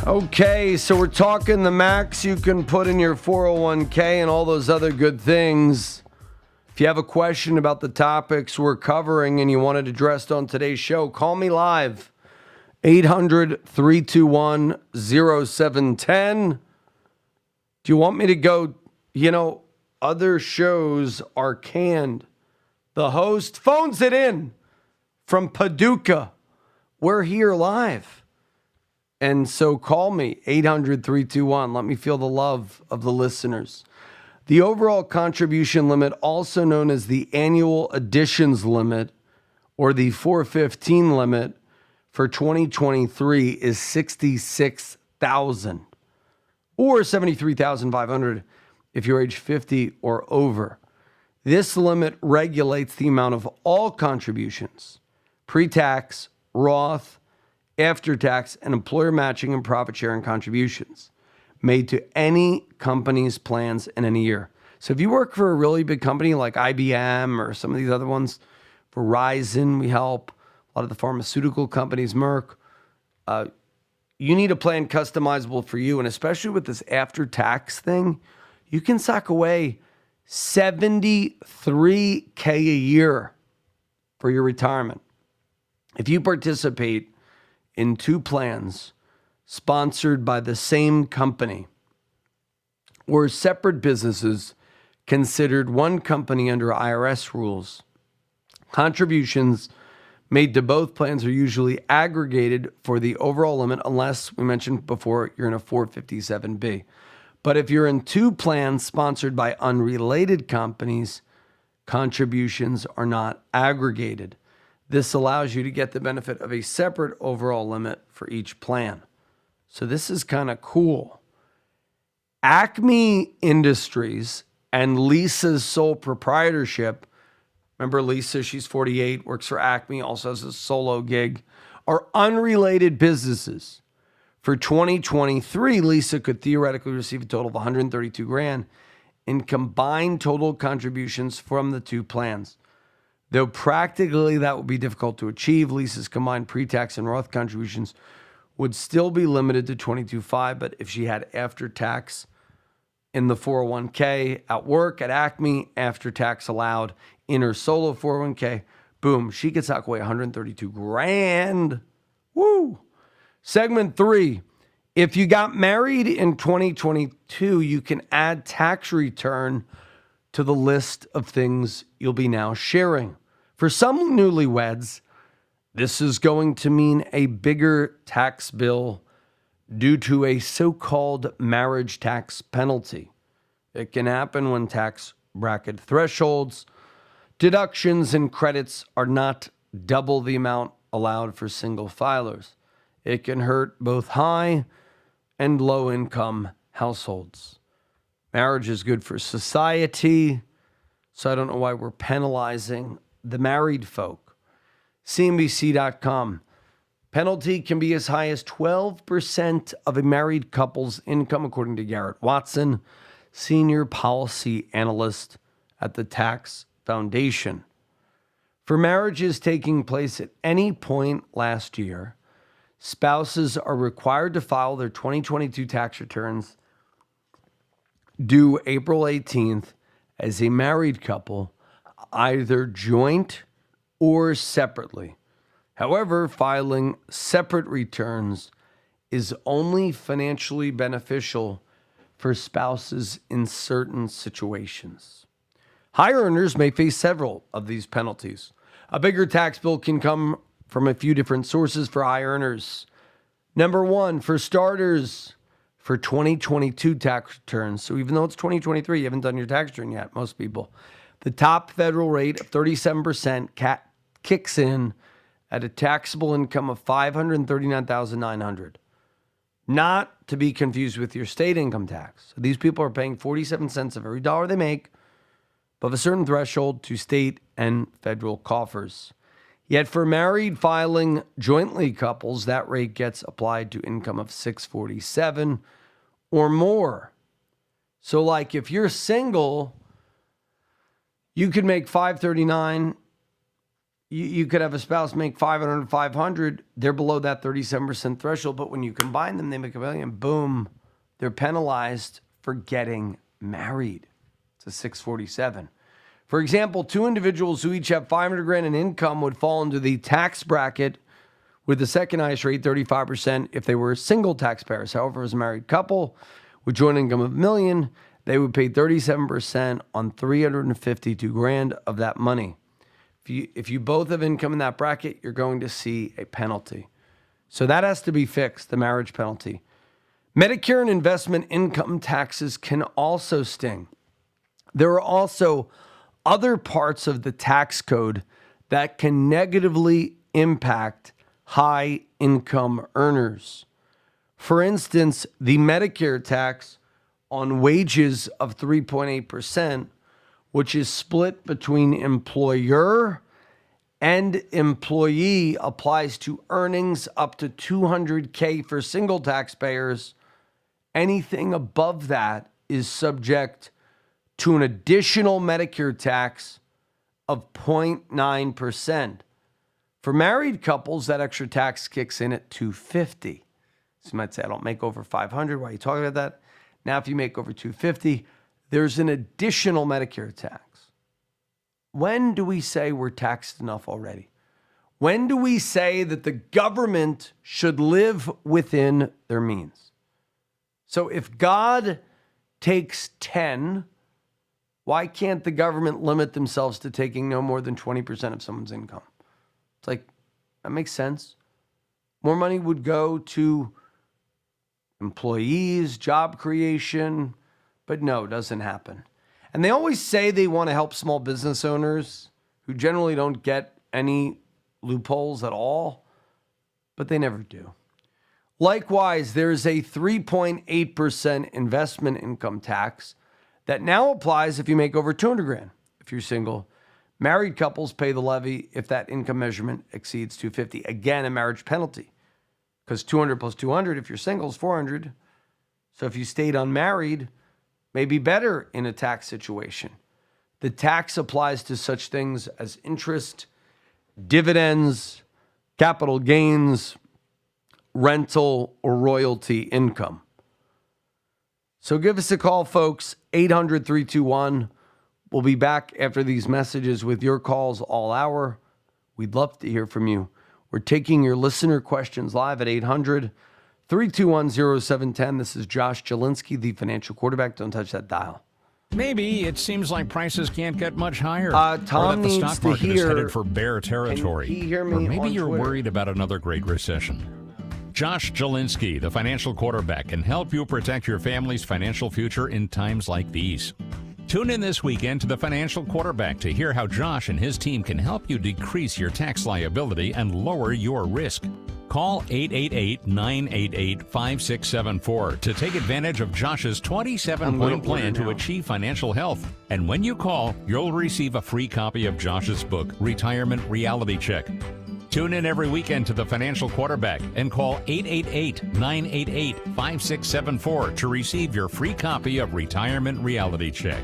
Okay, so we're talking the max you can put in your 401k and all those other good things. If you have a question about the topics we're covering and you want it addressed on today's show, call me live. 800-321-0710. Do you want me to go, other shows are canned. The host phones it in from Paducah. We're here live. And so call me, 800-321. Let me feel the love of the listeners. The overall contribution limit, also known as the annual additions limit or the 415 limit for 2023 is $66,000 or $73,500 if you're age 50 or over. This limit regulates the amount of all contributions, pre-tax, Roth, after-tax, and employer matching and profit-sharing contributions made to any company's plans in any year. So if you work for a really big company like IBM or some of these other ones, Verizon, we help. A lot of the pharmaceutical companies, Merck. You need a plan customizable for you. And especially with this after-tax thing, you can sock away $73K a year for your retirement. If you participate in two plans sponsored by the same company or separate businesses considered one company under IRS rules, contributions made to both plans are usually aggregated for the overall limit unless, we mentioned before, you're in a 457B. But if you're in two plans sponsored by unrelated companies, contributions are not aggregated. This allows you to get the benefit of a separate overall limit for each plan. So this is kind of cool. Acme Industries and Lisa's sole proprietorship, remember Lisa, she's 48, works for Acme, also has a solo gig, are unrelated businesses. For 2023, Lisa could theoretically receive a total of $132,000 in combined total contributions from the two plans. Though practically that would be difficult to achieve, Lisa's combined pre-tax and Roth contributions would still be limited to $22,500, but if she had after-tax in the 401k at work at Acme, after-tax allowed in her solo 401k, boom, she could sock away $132,000. Woo! Segment 3, if you got married in 2022, you can add tax return to the list of things you'll be now sharing. For some newlyweds, this is going to mean a bigger tax bill due to a so-called marriage tax penalty. It can happen when tax bracket thresholds, deductions, and credits are not double the amount allowed for single filers. It can hurt both high and low income households. Marriage is good for society, so I don't know why we're penalizing the married folk. CNBC.com. Penalty can be as high as 12% of a married couple's income, according to Garrett Watson, senior policy analyst at the Tax Foundation. For marriages taking place at any point last year, spouses are required to file their 2022 tax returns due April 18th as a married couple, either joint or separately. However, filing separate returns is only financially beneficial for spouses in certain situations. High earners may face several of these penalties. A bigger tax bill can come from a few different sources for high earners. Number one, for starters, for 2022 tax returns. So even though it's 2023, you haven't done your tax return yet, most people. The top federal rate of 37% kicks in at a taxable income of $539,900. Not to be confused with your state income tax. So these people are paying 47 cents of every dollar they make above a certain threshold to state and federal coffers. Yet for married filing jointly couples, that rate gets applied to income of $647 or more. So like if you're single, you could make $539. You could have a spouse make $500. They're below that 37% threshold. But when you combine them, they make $1 million. Boom. They're penalized for getting married. It's a $647. For example, two individuals who each have $500,000 in income would fall into the tax bracket with the second highest rate, 35%, if they were single taxpayers. However, as a married couple with joint income of $1 million, they would pay 37% on $352,000 of that money. If you both have income in that bracket, you're going to see a penalty. So that has to be fixed, the marriage penalty. Medicare and investment income taxes can also sting. There are also other parts of the tax code that can negatively impact high income earners. For instance, the Medicare tax on wages of 3.8%, which is split between employer and employee, applies to earnings up to $200K for single taxpayers. Anything above that is subject to an additional Medicare tax of 0.9%. For married couples, that extra tax kicks in at $250. So you might say, I don't make over $500. Why are you talking about that? Now, if you make over $250, there's an additional Medicare tax. When do we say we're taxed enough already? When do we say that the government should live within their means? So if God takes 10, why can't the government limit themselves to taking no more than 20% of someone's income? It's like, that makes sense. More money would go to employees, job creation, but no, it doesn't happen. And they always say they want to help small business owners who generally don't get any loopholes at all, but they never do. Likewise, there's a 3.8% investment income tax that now applies if you make over $200,000. If you're single, married couples pay the levy if that income measurement exceeds $250,000. Again, a marriage penalty, because $200,000 plus $200,000 if you're single is $400,000. So if you stayed unmarried, maybe better in a tax situation. The tax applies to such things as interest, dividends, capital gains, rental, or royalty income. So give us a call, folks, 800-321. We'll be back after these messages with your calls all hour. We'd love to hear from you. We're taking your listener questions live at 800-321-0710. This is Josh Jelinski, the financial quarterback. Don't touch that dial. Maybe it seems like prices can't get much higher. Tom or that the needs stock to market is hear. headed for bear territory. Can he hear me or maybe on you're Twitter? worried about another great recession. Josh Jelinski, the financial quarterback, can help you protect your family's financial future in times like these. Tune in this weekend to the Financial Quarterback to hear how Josh and his team can help you decrease your tax liability and lower your risk. Call 888-988-5674 to take advantage of Josh's 27-point plan to achieve financial health. And when you call, you'll receive a free copy of Josh's book, Retirement Reality Check. Tune in every weekend to the Financial Quarterback and call 888-988-5674 to receive your free copy of Retirement Reality Check.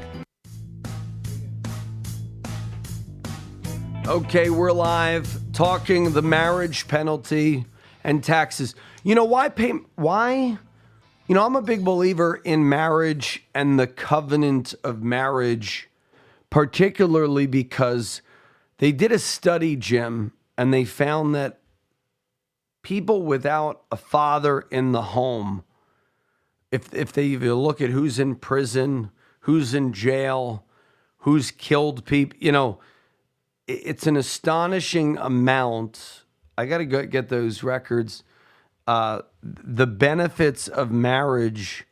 Okay, we're live talking the marriage penalty and taxes. You know, why? You know, I'm a big believer in marriage and the covenant of marriage, particularly because they did a study, Jim, and they found that people without a father in the home, if they even look at who's in prison, who's in jail, who's killed people, you know, it's an astonishing amount. I got to go get those records. The benefits of marriage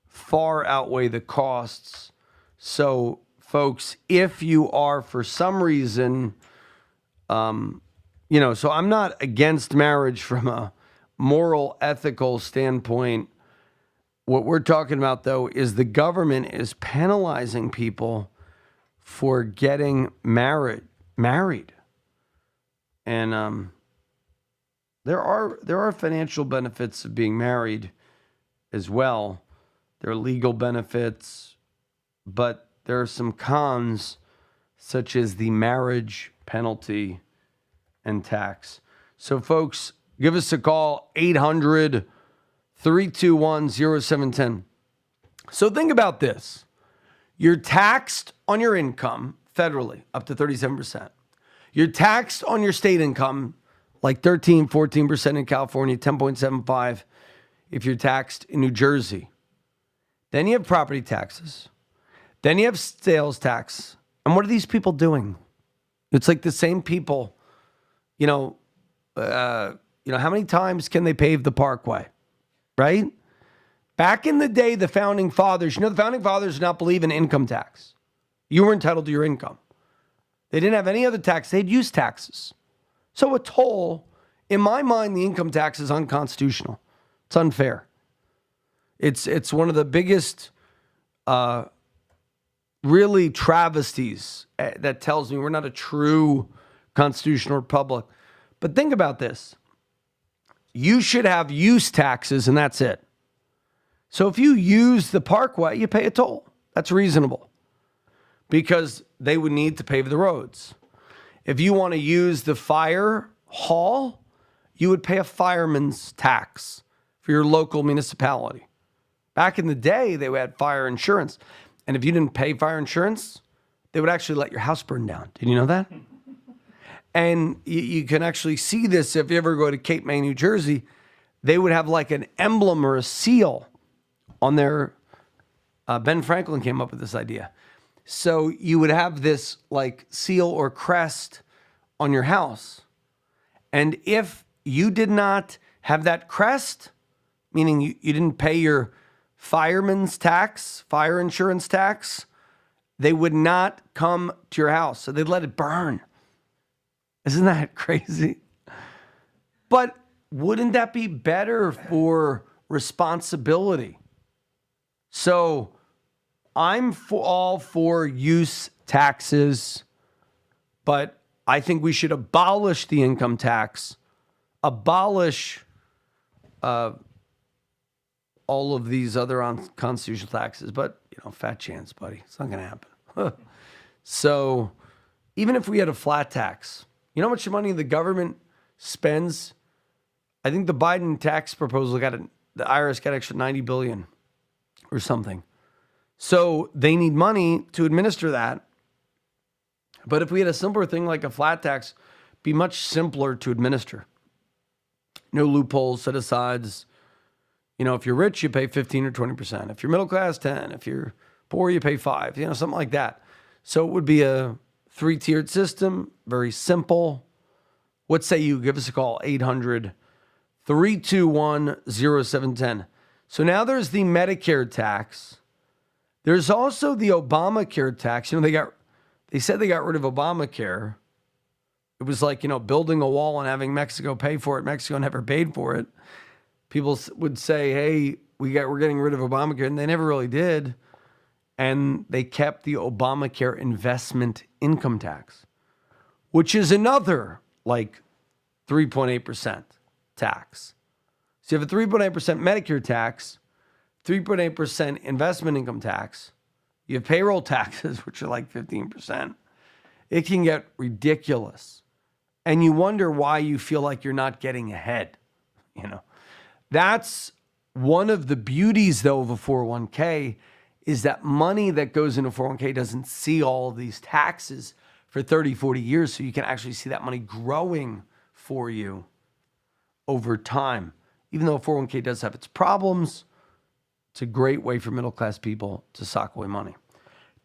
far outweigh the costs. So, folks, if you are for some reason, you know, so I'm not against marriage from a moral, ethical standpoint. What we're talking about, though, is the government is penalizing people for getting married. And there are financial benefits of being married as well. There are legal benefits, but there are some cons, such as the marriage penalty and tax. So, folks, give us a call, 800-321-0710. So think about this. You're taxed on your income federally up to 37%. You're taxed on your state income like 13, 14% in California, 10.75% if you're taxed in New Jersey. Then you have property taxes. Then you have sales tax. And what are these people doing? It's like the same people. You know, how many times can they pave the parkway, right? Back in the day, the founding fathers, the founding fathers did not believe in income tax. You were entitled to your income. They didn't have any other tax. They'd use taxes. So a toll, in my mind, the income tax is unconstitutional. It's unfair. It's one of the biggest, really travesties that tells me we're not a true constitutional republic. But think about this. You should have use taxes and that's it. So if you use the parkway, you pay a toll. That's reasonable. because they would need to pave the roads. If you want to use the fire hall, you would pay a fireman's tax for your local municipality. Back in the day, they had fire insurance. And if you didn't pay fire insurance, they would actually let your house burn down. Did you know that? And you can actually see this if you ever go to Cape May, New Jersey. They would have like an emblem or a seal on their... Ben Franklin came up with this idea. So you would have this like seal or crest on your house. And if you did not have that crest, meaning you didn't pay your fireman's tax, fire insurance tax, they would not come to your house. So they'd let it burn. Isn't that crazy? But wouldn't that be better for responsibility? So I'm all for use taxes, but I think we should abolish the income tax, abolish all of these other unconstitutional taxes. But, fat chance, buddy. It's not going to happen. So even if we had a flat tax, you know how much money the government spends? I think the Biden tax proposal the IRS got extra $90 billion or something. So they need money to administer that. But if we had a simpler thing like a flat tax, it'd be much simpler to administer. No loopholes, set asides. If you're rich, you pay 15 or 20%. If you're middle class, 10. If you're poor, you pay 5. Something like that. So it would be a 3-tiered system, very simple. What say you? Give us a call, 800-321-0710. So now there's the Medicare tax. There's also the Obamacare tax. They said they got rid of Obamacare. It was like, building a wall and having Mexico pay for it. Mexico never paid for it. People would say, hey, we're getting rid of Obamacare, and they never really did. And they kept the Obamacare investment income tax, which is another like 3.8% tax. So you have a 3.8% Medicare tax, 3.8% investment income tax. You have payroll taxes, which are like 15%. It can get ridiculous. And you wonder why you feel like you're not getting ahead. That's one of the beauties, though, of a 401k is that money that goes into 401k doesn't see all of these taxes for 30, 40 years. So you can actually see that money growing for you over time. Even though 401k does have its problems, it's a great way for middle-class people to sock away money.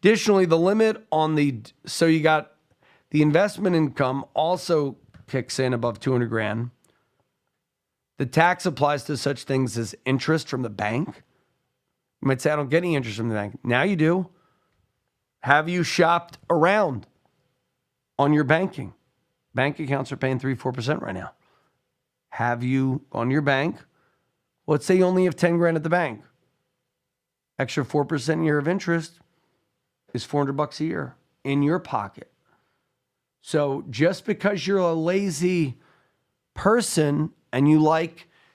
Additionally, the limit on so you got the investment income also kicks in above 200 grand. The tax applies to such things as interest from the bank. You might say, I don't get any interest from the bank. Now you do. Have you shopped around on your banking? Bank accounts are paying 3-4% right now. Have you gone to your bank? Let's say you only have 10 grand at the bank. Extra 4% a year of interest is $400 a year in your pocket. So just because you're a lazy person and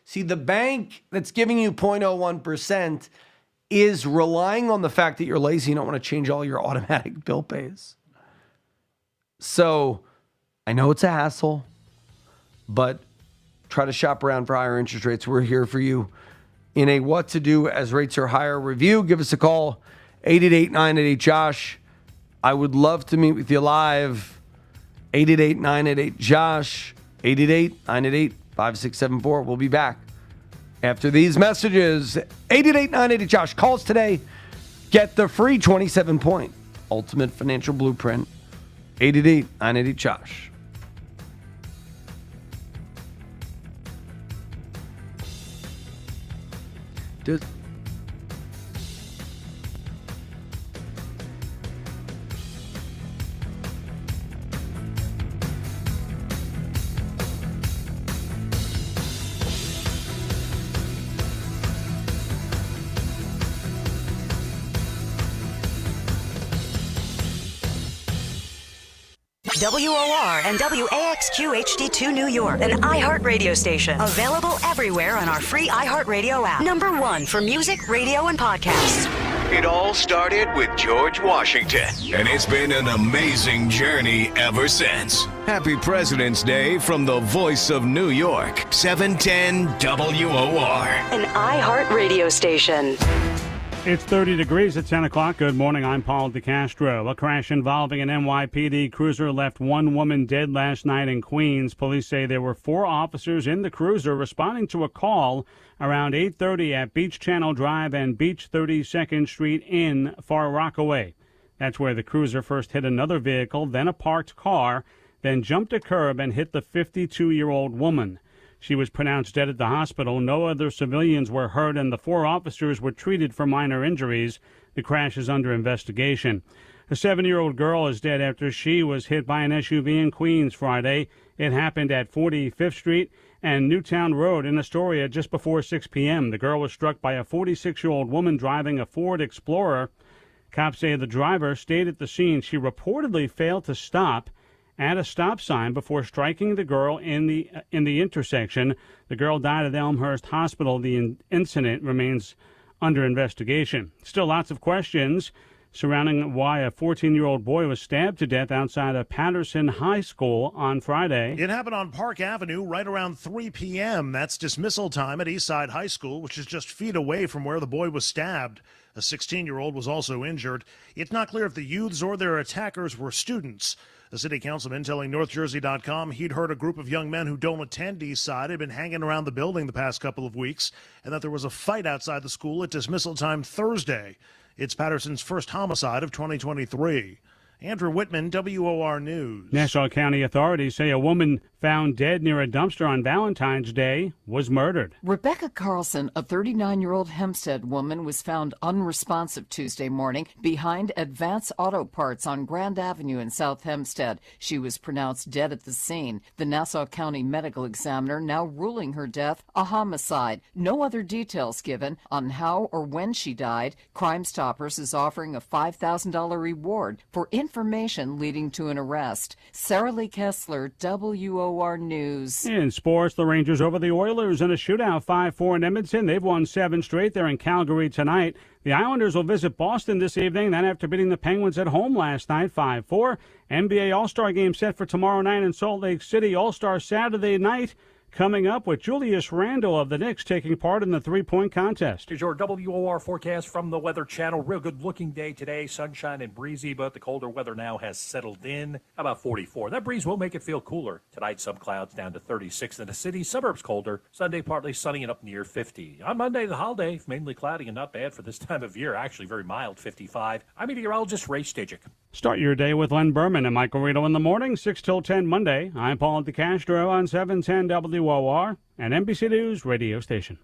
see the bank that's giving you 0.01% is relying on the fact that you're lazy and don't want to change all your automatic bill pays. So I know it's a hassle, but try to shop around for higher interest rates. We're here for you in a what to do as rates are higher review. Give us a call, 888-988-JOSH. I would love to meet with you live, 888-988-JOSH, 888-988-5674. We'll be back after these messages. 888-988-JOSH. Calls today. Get the free 27-point Ultimate Financial Blueprint. 888-988-JOSH. WOR and WAXQ HD2 New York, an iHeart radio station. Available everywhere on our free iHeart Radio app. #1 for music, radio, and podcasts. It all started with George Washington, and it's been an amazing journey ever since. Happy President's Day from the voice of New York, 710 WOR. An iHeart radio station. It's 30 degrees at 10 o'clock. Good morning. I'm Paul DeCastro. A crash involving an NYPD cruiser left one woman dead last night in Queens. Police say there were 4 officers in the cruiser responding to a call around 8:30 at Beach Channel Drive and Beach 32nd Street in Far Rockaway. That's where the cruiser first hit another vehicle, then a parked car, then jumped a curb and hit the 52-year-old woman. She was pronounced dead at the hospital. No other civilians were hurt, and the 4 officers were treated for minor injuries. The crash is under investigation. A 7-year-old girl is dead after she was hit by an SUV in Queens Friday. It happened at 45th Street and Newtown Road in Astoria just before 6 p.m. The girl was struck by a 46-year-old woman driving a Ford Explorer. Cops say the driver stayed at the scene. She reportedly failed to stop at a stop sign before striking the girl in the intersection. The girl died at Elmhurst Hospital. The incident remains under investigation. Still lots of questions surrounding why a 14-year-old boy was stabbed to death outside of Patterson High School on Friday. It happened on Park Avenue right around 3 p.m. That's dismissal time at Eastside High School, which is just feet away from where the boy was stabbed. A 16-year-old was also injured. It's not clear if the youths or their attackers were students. The city councilman telling NorthJersey.com he'd heard a group of young men who don't attend Eastside had been hanging around the building the past couple of weeks, and that there was a fight outside the school at dismissal time Thursday. It's Patterson's first homicide of 2023. Andrew Whitman, WOR News. Nassau County authorities say a woman found dead near a dumpster on Valentine's Day was murdered. Rebecca Carlson, a 39-year-old Hempstead woman, was found unresponsive Tuesday morning behind Advance Auto Parts on Grand Avenue in South Hempstead. She was pronounced dead at the scene. The Nassau County medical examiner now ruling her death a homicide. No other details given on how or when she died. Crime Stoppers is offering a $5,000 reward for information leading to an arrest. Sarah Lee Kessler, WOR News. In sports, the Rangers over the Oilers in a shootout 5-4 in Edmonton. They've won 7 straight. They're in Calgary tonight. The Islanders will visit Boston this evening, then after beating the Penguins at home last night 5-4. NBA All-Star game set for tomorrow night in Salt Lake City. All-Star Saturday night coming up with Julius Randle of the Knicks taking part in the three-point contest. Here's your WOR forecast from the Weather Channel. Real good-looking day today, sunshine and breezy, but the colder weather now has settled in. About 44. That breeze will make it feel cooler. Tonight, some clouds down to 36 in the city. Suburbs colder. Sunday, partly sunny and up near 50. On Monday, the holiday, mainly cloudy and not bad for this time of year. Actually, very mild, 55. I'm meteorologist Ray Stajic. Start your day with Len Berman and Michael Rito in the morning, 6 till 10 Monday. I'm Paul DeCastro on 710 WOR, an NBC News radio station.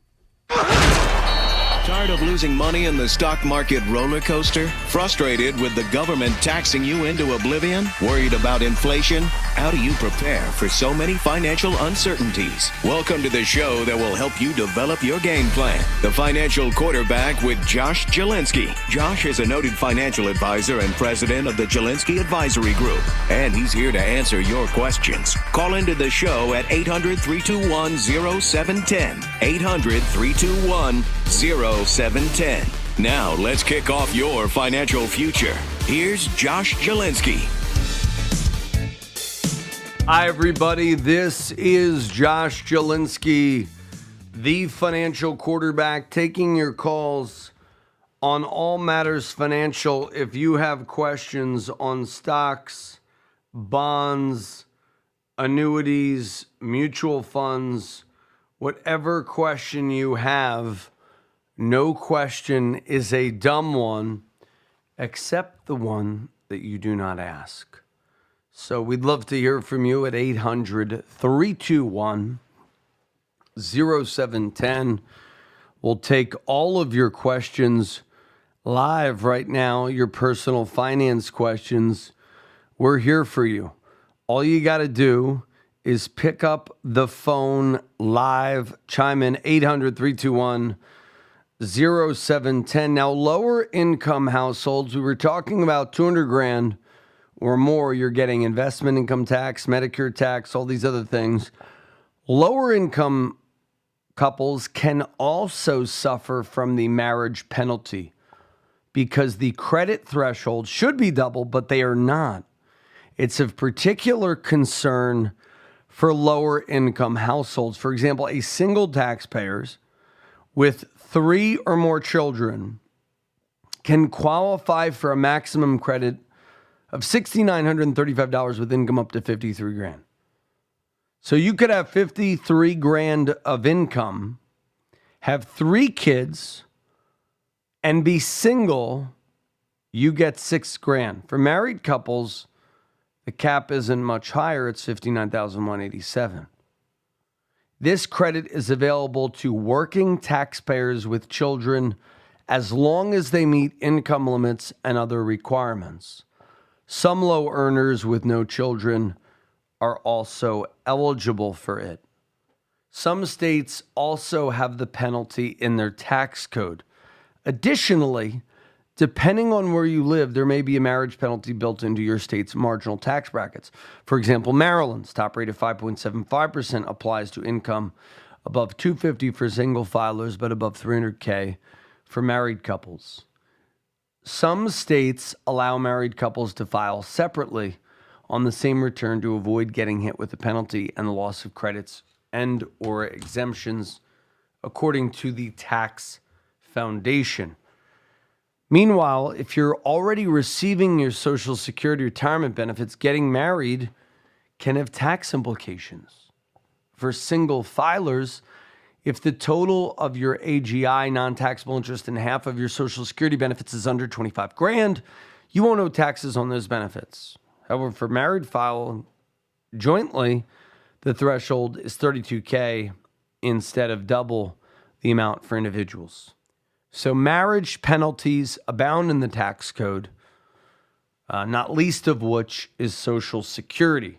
Tired of losing money in the stock market roller coaster? Frustrated with the government taxing you into oblivion? Worried about inflation? How do you prepare for so many financial uncertainties? Welcome to the show that will help you develop your game plan. The Financial Quarterback with Josh Jelinski. Josh is a noted financial advisor and president of the Jelinski Advisory Group, and he's here to answer your questions. Call into the show at 800-321-0710. 800-321-0710. Now, let's kick off your financial future. Here's Josh Jelinski. Hi, everybody. This is Josh Jelinski, the financial quarterback, taking your calls on all matters financial. If you have questions on stocks, bonds, annuities, mutual funds, whatever question you have, no question is a dumb one, except the one that you do not ask. So we'd love to hear from you at 800-321-0710. We'll take all of your questions live right now, your personal finance questions. We're here for you. All you got to do is pick up the phone live, chime in 800-321-0710. Now, lower income households, we were talking about 200 grand or more, you're getting investment income tax, Medicare tax, all these other things. Lower income couples can also suffer from the marriage penalty. because the credit threshold should be double, but they are not. It's of particular concern for lower income households. For example, a single taxpayers with 3 or more children can qualify for a maximum credit of $6,935 with income up to $53,000. So you could have $53,000 of income, have 3 kids, and be single. You get $6,000. For married couples, the cap isn't much higher. It's $59,187. This credit is available to working taxpayers with children as long as they meet income limits and other requirements. Some low earners with no children are also eligible for it. Some states also have the penalty in their tax code. Additionally, depending on where you live, there may be a marriage penalty built into your state's marginal tax brackets. For example, Maryland's top rate of 5.75% applies to income above $250,000 for single filers, but above $300,000 for married couples. Some states allow married couples to file separately on the same return to avoid getting hit with the penalty and the loss of credits and or exemptions, according to the Tax Foundation. Meanwhile, if you're already receiving your Social Security retirement benefits, getting married can have tax implications. For single filers, if the total of your AGI, non-taxable interest, and half of your Social Security benefits is under $25,000, you won't owe taxes on those benefits. However, for married file jointly, the threshold is $32,000 instead of double the amount for individuals. So marriage penalties abound in the tax code, not least of which is Social Security.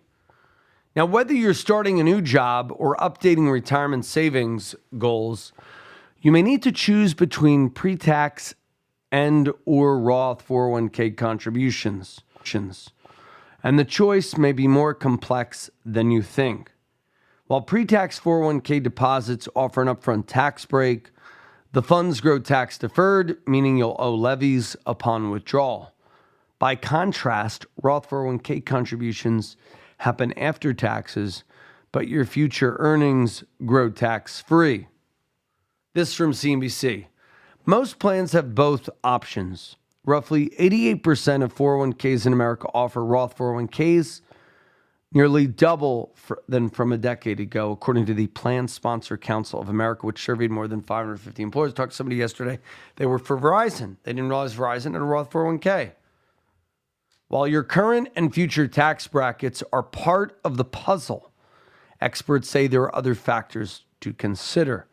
Now, whether you're starting a new job or updating retirement savings goals, you may need to choose between pre-tax and or Roth 401k contributions. And the choice may be more complex than you think. While pre-tax 401k deposits offer an upfront tax break, the funds grow tax deferred, meaning you'll owe levies upon withdrawal. By contrast, Roth 401k contributions happen after taxes, but your future earnings grow tax-free. This from CNBC. Most plans have both options. Roughly 88% of 401ks in America offer Roth 401ks, nearly double than from a decade ago, according to the Plan Sponsor Council of America, which surveyed more than 550 employers. I talked to somebody yesterday. They were for Verizon. They didn't realize Verizon had a Roth 401k. While your current and future tax brackets are part of the puzzle, experts say there are other factors to consider.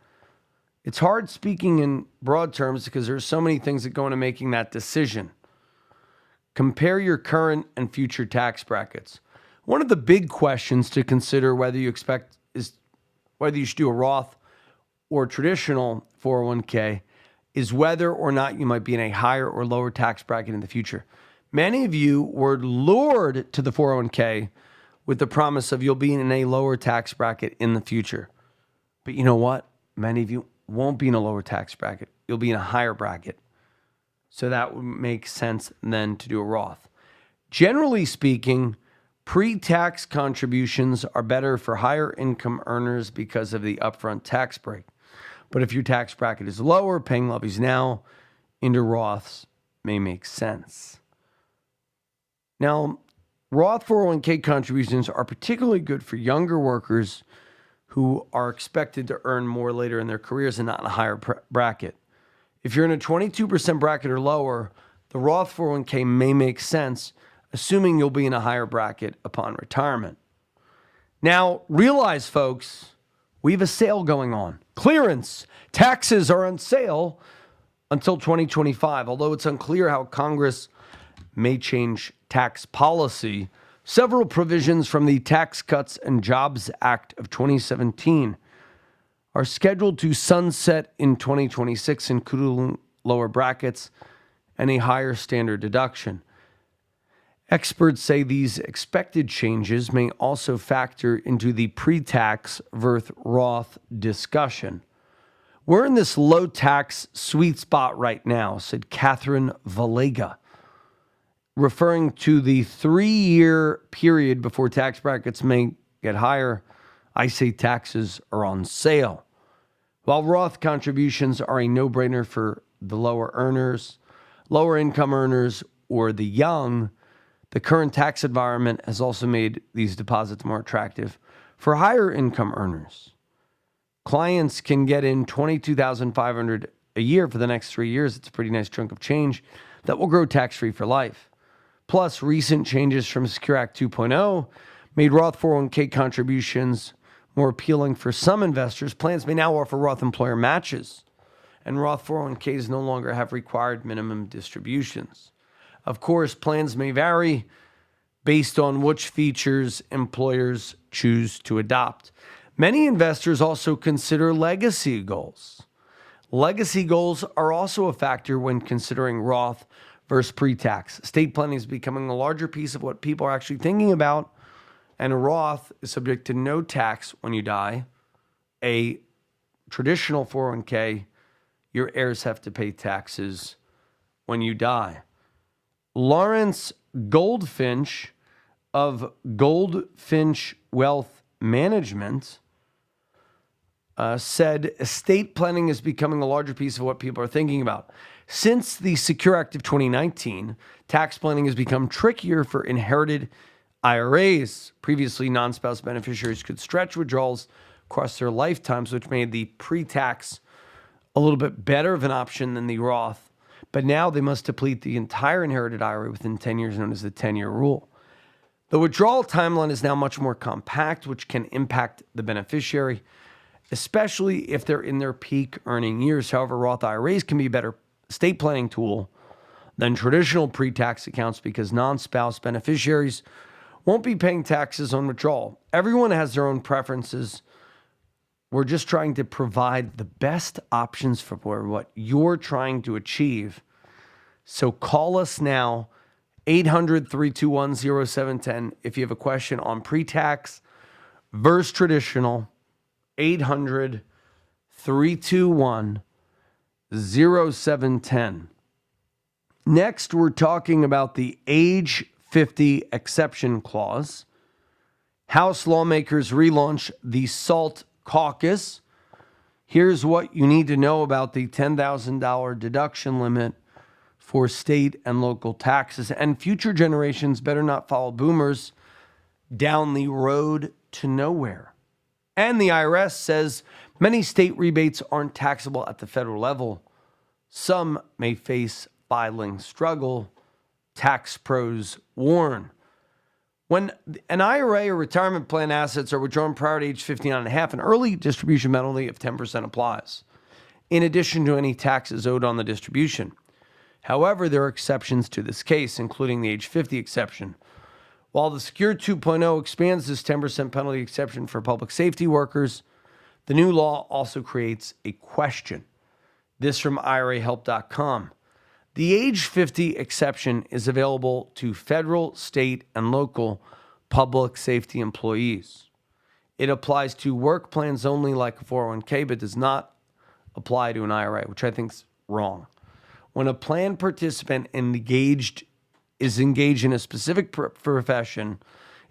It's hard speaking in broad terms because there are so many things that go into making that decision. Compare your current and future tax brackets. One of the big questions to consider whether you should do a Roth or traditional 401k is whether or not you might be in a higher or lower tax bracket in the future. Many of you were lured to the 401k with the promise of you'll be in a lower tax bracket in the future. But you know what? Many of you won't be in a lower tax bracket. You'll be in a higher bracket. So that would make sense then to do a Roth. Generally speaking, pre-tax contributions are better for higher income earners because of the upfront tax break. But if your tax bracket is lower, paying levies now into Roths may make sense. Now, Roth 401k contributions are particularly good for younger workers who are expected to earn more later in their careers and not in a higher bracket. If you're in a 22% bracket or lower, the Roth 401k may make sense, assuming you'll be in a higher bracket upon retirement. Now, realize, folks, we have a sale going on. Clearance. Taxes are on sale until 2025, although it's unclear how Congress may change tax policy. Several provisions from the Tax Cuts and Jobs Act of 2017 are scheduled to sunset in 2026, including lower brackets and a higher standard deduction. Experts say these expected changes may also factor into the pre-tax versus Roth discussion. We're in this low tax sweet spot right now, said Catherine Valega, referring to the 3-year period before tax brackets may get higher. I say taxes are on sale. While Roth contributions are a no-brainer for the lower earners, lower income earners, or the young, the current tax environment has also made these deposits more attractive for higher income earners. Clients can get in $22,500 a year for the next 3 years. It's a pretty nice chunk of change that will grow tax-free for life. Plus, recent changes from Secure Act 2.0 made Roth 401k contributions more appealing for some investors. Plans may now offer Roth employer matches, and Roth 401ks no longer have required minimum distributions. Of course, plans may vary based on which features employers choose to adopt. Many investors also consider legacy goals. Legacy goals are also a factor when considering Roth versus pre-tax. Estate planning is becoming a larger piece of what people are actually thinking about, and a Roth is subject to no tax when you die. A traditional 401k, your heirs have to pay taxes when you die. Lawrence Goldfinch of Goldfinch Wealth Management said estate planning is becoming a larger piece of what people are thinking about. Since the Secure Act of 2019, tax planning has become trickier for inherited IRAs. Previously, non-spouse beneficiaries could stretch withdrawals across their lifetimes, which made the pre-tax a little bit better of an option than the Roth. But now they must deplete the entire inherited IRA within 10 years, known as the 10-year rule. The withdrawal timeline is now much more compact, which can impact the beneficiary, especially if they're in their peak earning years. However, Roth IRAs can be a better estate planning tool than traditional pre-tax accounts because non-spouse beneficiaries won't be paying taxes on withdrawal. Everyone has their own preferences. We're just trying to provide the best options for what you're trying to achieve. So call us now, 800-321-0710, if you have a question on pre-tax versus traditional. 800-321-0710. Next, we're talking about the age 50 exception clause. House lawmakers relaunch the SALT caucus. Here's what you need to know about the $10,000 deduction limit for state and local taxes. And future generations better not follow boomers down the road to nowhere. And the IRS says many state rebates aren't taxable at the federal level. Some may face filing struggle. Tax pros warn. When an IRA or retirement plan assets are withdrawn prior to age 59 and a half, an early distribution penalty of 10% applies, in addition to any taxes owed on the distribution. However, there are exceptions to this case, including the age 50 exception. While the Secure 2.0 expands this 10% penalty exception for public safety workers, the new law also creates a question. This from IRAhelp.com. The age 50 exception is available to federal, state, and local public safety employees. It applies to work plans only like a 401k, but does not apply to an IRA, which I think is wrong. When a plan participant is engaged in a specific profession,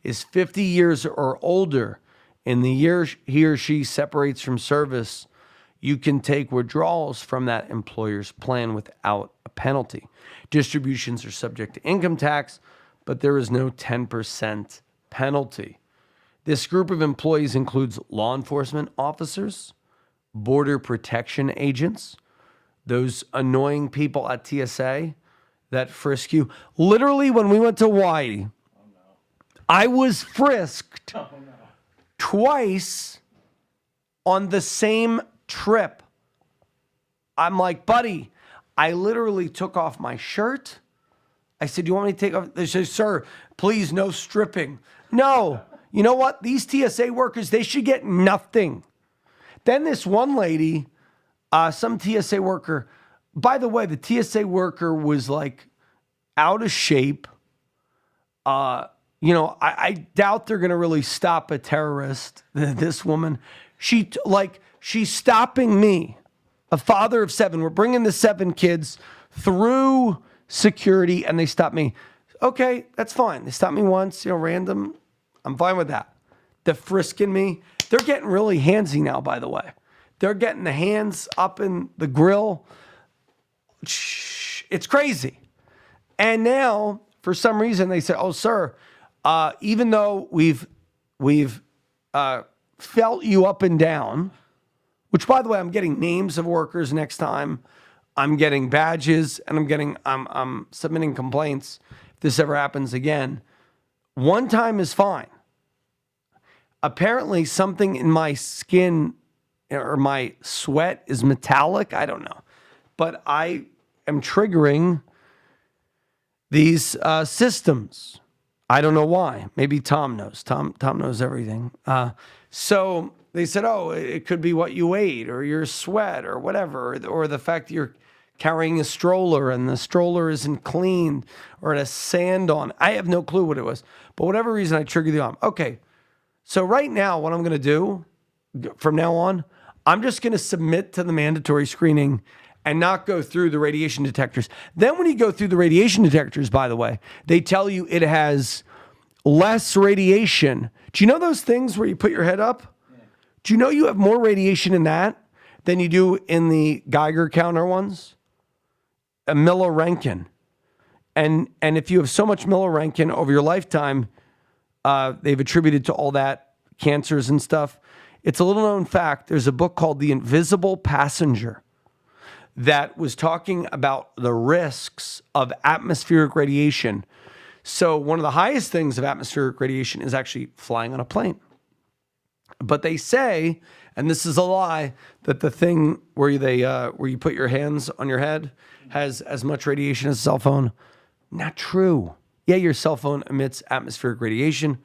is 50 years or older in the year he or she separates from service, you can take withdrawals from that employer's plan without a penalty. Distributions are subject to income tax, but there is no 10% penalty. This group of employees includes law enforcement officers, border protection agents, those annoying people at TSA that frisk you. Literally, when we went to Hawaii, I was frisked twice on the same trip. I'm like, buddy, I literally took off my shirt. I said, do you want me to take off? They said, sir, please, no stripping. No. You know what? These TSA workers, they should get nothing. Then this one lady, some TSA worker, by the way, the TSA worker was like out of shape. I doubt they're going to really stop a terrorist. This woman, she's stopping me. a father of 7. We're bringing the 7 kids through security, and they stop me. Okay, that's fine. They stop me once, random. I'm fine with that. They're frisking me. They're getting really handsy now, by the way. They're getting the hands up in the grill. It's crazy. And now, for some reason, they say, "Oh, sir, even though we've felt you up and down," which, by the way, I'm getting names of workers next time. I'm getting badges, and I'm submitting complaints if this ever happens again. One time is fine. Apparently, something in my skin or my sweat is metallic. I don't know. But I am triggering these systems. I don't know why. Maybe Tom knows. Tom knows everything. So they said, "Oh, it could be what you ate or your sweat or whatever, or the fact that you're carrying a stroller and the stroller isn't cleaned or it has sand on." I have no clue what it was. But whatever reason, I triggered the alarm. Okay. So right now, what I'm going to do from now on, I'm just going to submit to the mandatory screening and not go through the radiation detectors. Then when you go through the radiation detectors, by the way, they tell you it has less radiation. Do you know those things where you put your head up? Yeah. Do you know you have more radiation in that than you do in the Geiger counter ones? A milliroentgen. And if you have so much milliroentgen over your lifetime, they've attributed to all that cancers and stuff. It's a little known fact. There's a book called The Invisible Passenger that was talking about the risks of atmospheric radiation. So one of the highest things of atmospheric radiation is actually flying on a plane. But they say, and this is a lie, that the thing where you put your hands on your head has as much radiation as a cell phone. Not true. Yeah, your cell phone emits atmospheric radiation,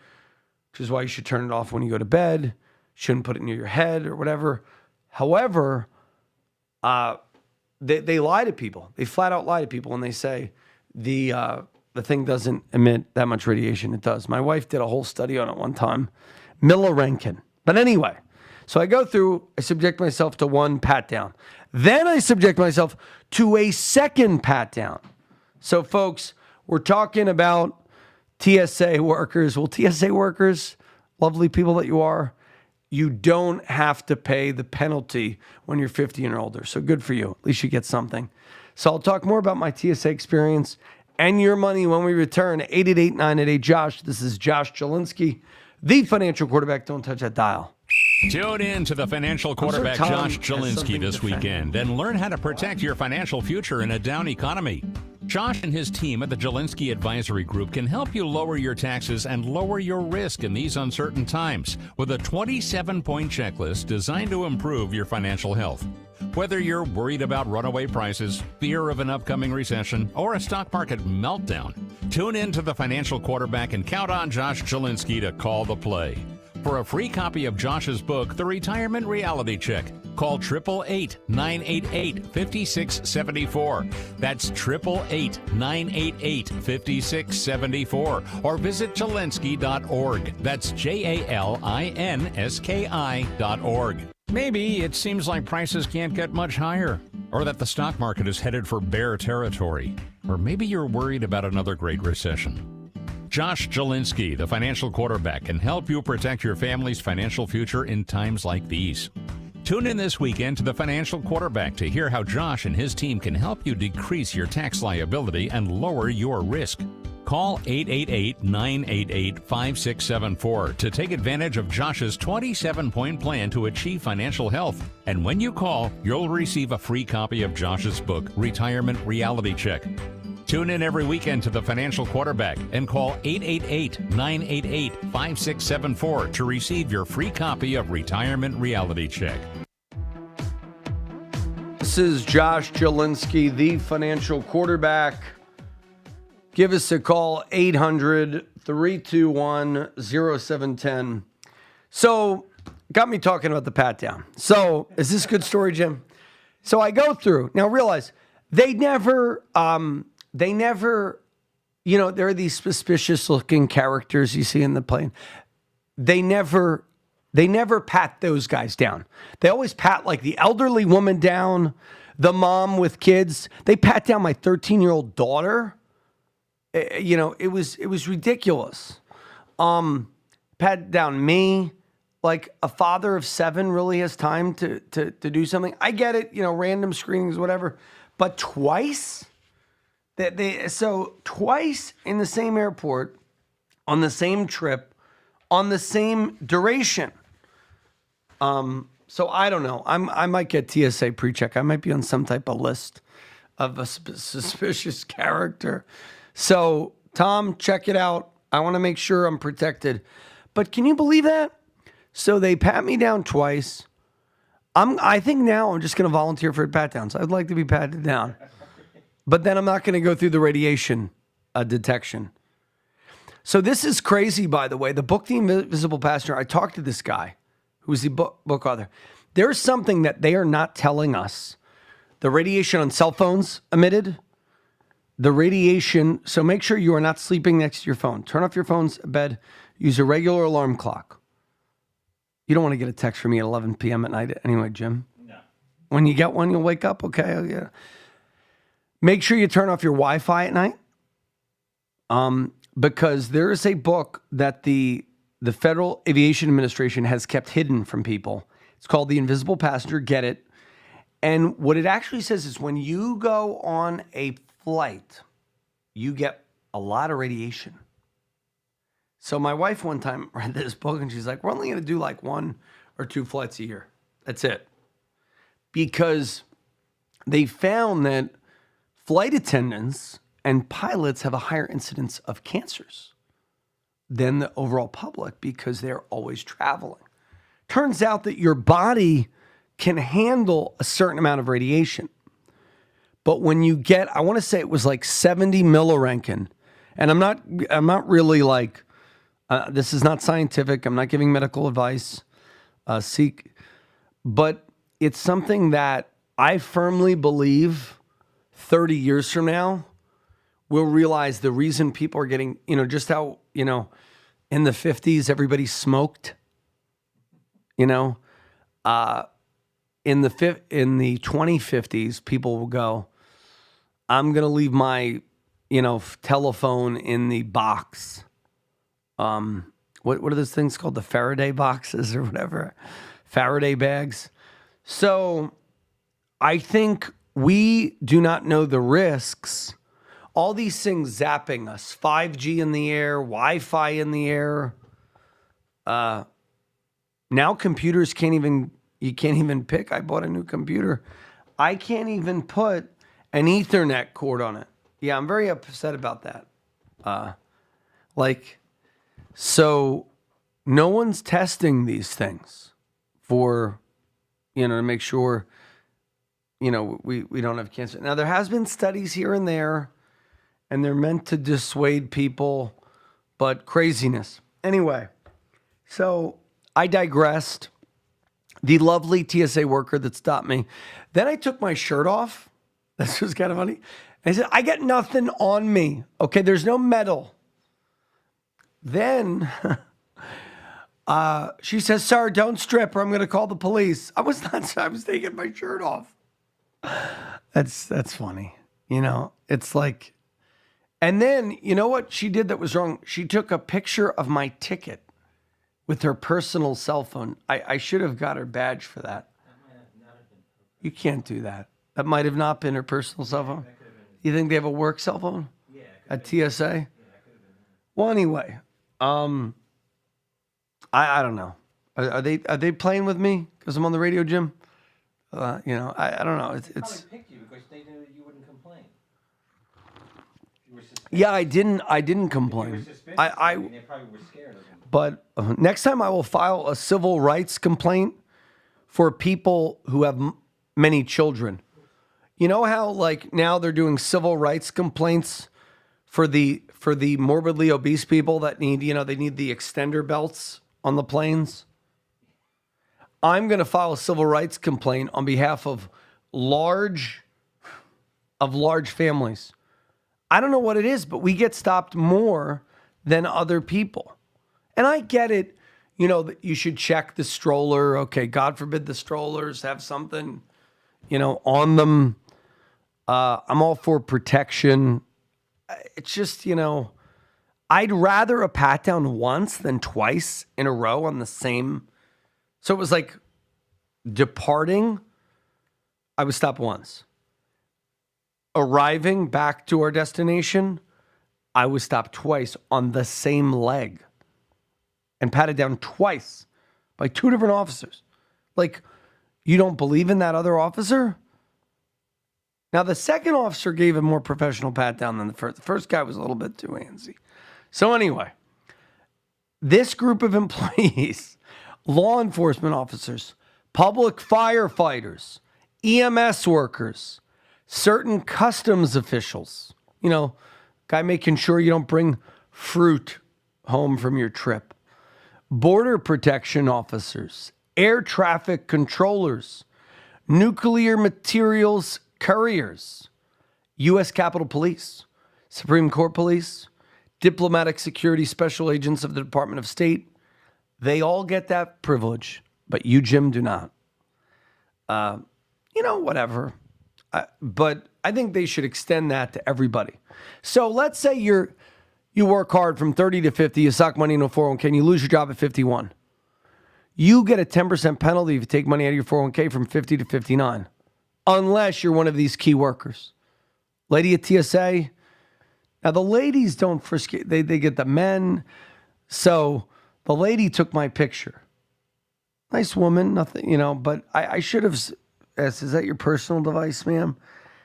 which is why you should turn it off when you go to bed. Shouldn't put it near your head or whatever. However, they lie to people. They flat out lie to people when they say the thing doesn't emit that much radiation. It does. My wife did a whole study on it one time. Milliroentgen. But anyway, so I go through, I subject myself to one pat down. Then I subject myself to a second pat down. So folks, we're talking about TSA workers. Well, TSA workers, lovely people that you are, you don't have to pay the penalty when you're 50 and older. So good for you. At least you get something. So I'll talk more about my TSA experience and your money when we return. 888-988-JOSH. This is Josh Jelinski, the financial quarterback. Don't touch that dial. Tune in to the financial quarterback Josh Jelinski this weekend and learn how to protect your financial future in a down economy. Josh and his team at the Jelinski Advisory Group can help you lower your taxes and lower your risk in these uncertain times with a 27-point checklist designed to improve your financial health. Whether you're worried about runaway prices, fear of an upcoming recession, or a stock market meltdown, tune in to the financial quarterback and count on Josh Jelinski to call the play. For a free copy of Josh's book, The Retirement Reality Check, call 888-988-5674. That's 888-988-5674. Or visit Jelinski.org. That's JALINSKI.org. Maybe it seems like prices can't get much higher, or that the stock market is headed for bear territory, or maybe you're worried about another great recession. Josh Jelinski, the financial quarterback, can help you protect your family's financial future in times like these. Tune in this weekend to the financial quarterback to hear how Josh and his team can help you decrease your tax liability and lower your risk. Call 888-988-5674 to take advantage of Josh's 27-point plan to achieve financial health. And when you call, you'll receive a free copy of Josh's book, Retirement Reality Check. Tune in every weekend to the financial quarterback and call 888-988-5674 to receive your free copy of Retirement Reality Check. This is Josh Jelinski, the financial quarterback. Give us a call, 800-321-0710. So, got me talking about the pat down. So, is this a good story, Jim? So I go through. Now realize, they never, there are these suspicious looking characters you see in the plane. They never They never pat those guys down. They always pat like the elderly woman down, the mom with kids. They pat down my 13-year-old daughter. You know, it was ridiculous. Pat down me. Like a father of 7 really has time to do something. I get it, you know, random screenings, whatever. But twice? So twice in the same airport, on the same trip, on the same duration. So I don't know. I might get TSA pre-check. I might be on some type of list of a suspicious character. So Tom, check it out. I want to make sure I'm protected. But can you believe that? So they pat me down twice. I think now I'm just going to volunteer for pat downs. I'd like to be patted down. But then I'm not going to go through the radiation detection. So this is crazy, by the way. The book, The Invisible Passenger, I talked to this guy who's the book author. There's something that they are not telling us. The radiation on cell phones emitted. The radiation. So make sure you are not sleeping next to your phone. Turn off your phone's bed. Use a regular alarm clock. You don't want to get a text from me at 11 p.m. at night anyway, Jim. No. When you get one, you'll wake up. Okay. Yeah. Make sure you turn off your Wi-Fi at night. Because there is a book that the Federal Aviation Administration has kept hidden from people. It's called The Invisible Passenger. Get it. And what it actually says is when you go on a flight, you get a lot of radiation. So my wife one time read this book and she's like, we're only going to do like 1 or 2 flights a year. That's it. Because they found that flight attendants and pilots have a higher incidence of cancers than the overall public because they're always traveling. Turns out that your body can handle a certain amount of radiation. But when you get, I want to say it was like 70 milliroentgen, and I'm not really like, this is not scientific. I'm not giving medical advice. But it's something that I firmly believe 30 years from now, we'll realize the reason people are getting, just how, in the 50s, everybody smoked, in the 2050s, people will go, I'm going to leave my, telephone in the box. What are those things called? The Faraday boxes or whatever, Faraday bags. So I think we do not know the risks. All these things zapping us, 5G in the air, Wi-Fi in the air. Now computers you can't even pick. I bought a new computer. I can't even put an Ethernet cord on it. Yeah, I'm very upset about that. So no one's testing these things for, to make sure, we don't have cancer. Now, there has been studies here and there, and they're meant to dissuade people, but craziness. Anyway, so I digressed. The lovely TSA worker that stopped me. Then I took my shirt off. This was kind of funny. And I said, I got nothing on me. Okay, there's no metal. Then she says, sir, don't strip or I'm going to call the police. I was taking my shirt off. That's funny. It's like, and then, you know what she did that was wrong? She took a picture of my ticket with her personal cell phone. I should have got her badge for that. You can't do that. That might have not been her personal cell phone. You think they have a work cell phone at TSA? Well, anyway, I don't know. Are they playing with me because I'm on the radio, Jim? I don't know. It's probably picked you because they knew you wouldn't complain. Yeah, I didn't complain. They probably were scared of him. But next time I will file a civil rights complaint for people who have many children. You know how now they're doing civil rights complaints for the morbidly obese people that need, they need the extender belts on the planes? I'm going to file a civil rights complaint on behalf of large families. I don't know what it is, but we get stopped more than other people. And I get it. you should check the stroller. Okay, God forbid the strollers have something, on them. I'm all for protection. It's just, I'd rather a pat down once than twice in a row on the same. So it was like departing, I would stop once. Arriving back to our destination, I would stop twice on the same leg and patted down twice by two different officers. Like, you don't believe in that other officer? Now, the second officer gave a more professional pat down than the first. The first guy was a little bit too handsy. So anyway, this group of employees, law enforcement officers, public firefighters, EMS workers, certain customs officials, guy making sure you don't bring fruit home from your trip, border protection officers, air traffic controllers, nuclear materials couriers, U.S. Capitol Police, Supreme Court Police, diplomatic security special agents of the Department of State. They all get that privilege, but you, Jim, do not. Whatever. But I think they should extend that to everybody. So let's say you work hard from 30 to 50, you sock money into a 401k, and you lose your job at 51. You get a 10% penalty if you take money out of your 401k from 50 to 59, unless you're one of these key workers. Lady at TSA. Now, the ladies don't frisk it. They get the men. So the lady took my picture. Nice woman, nothing, but I should have asked, is that your personal device, ma'am?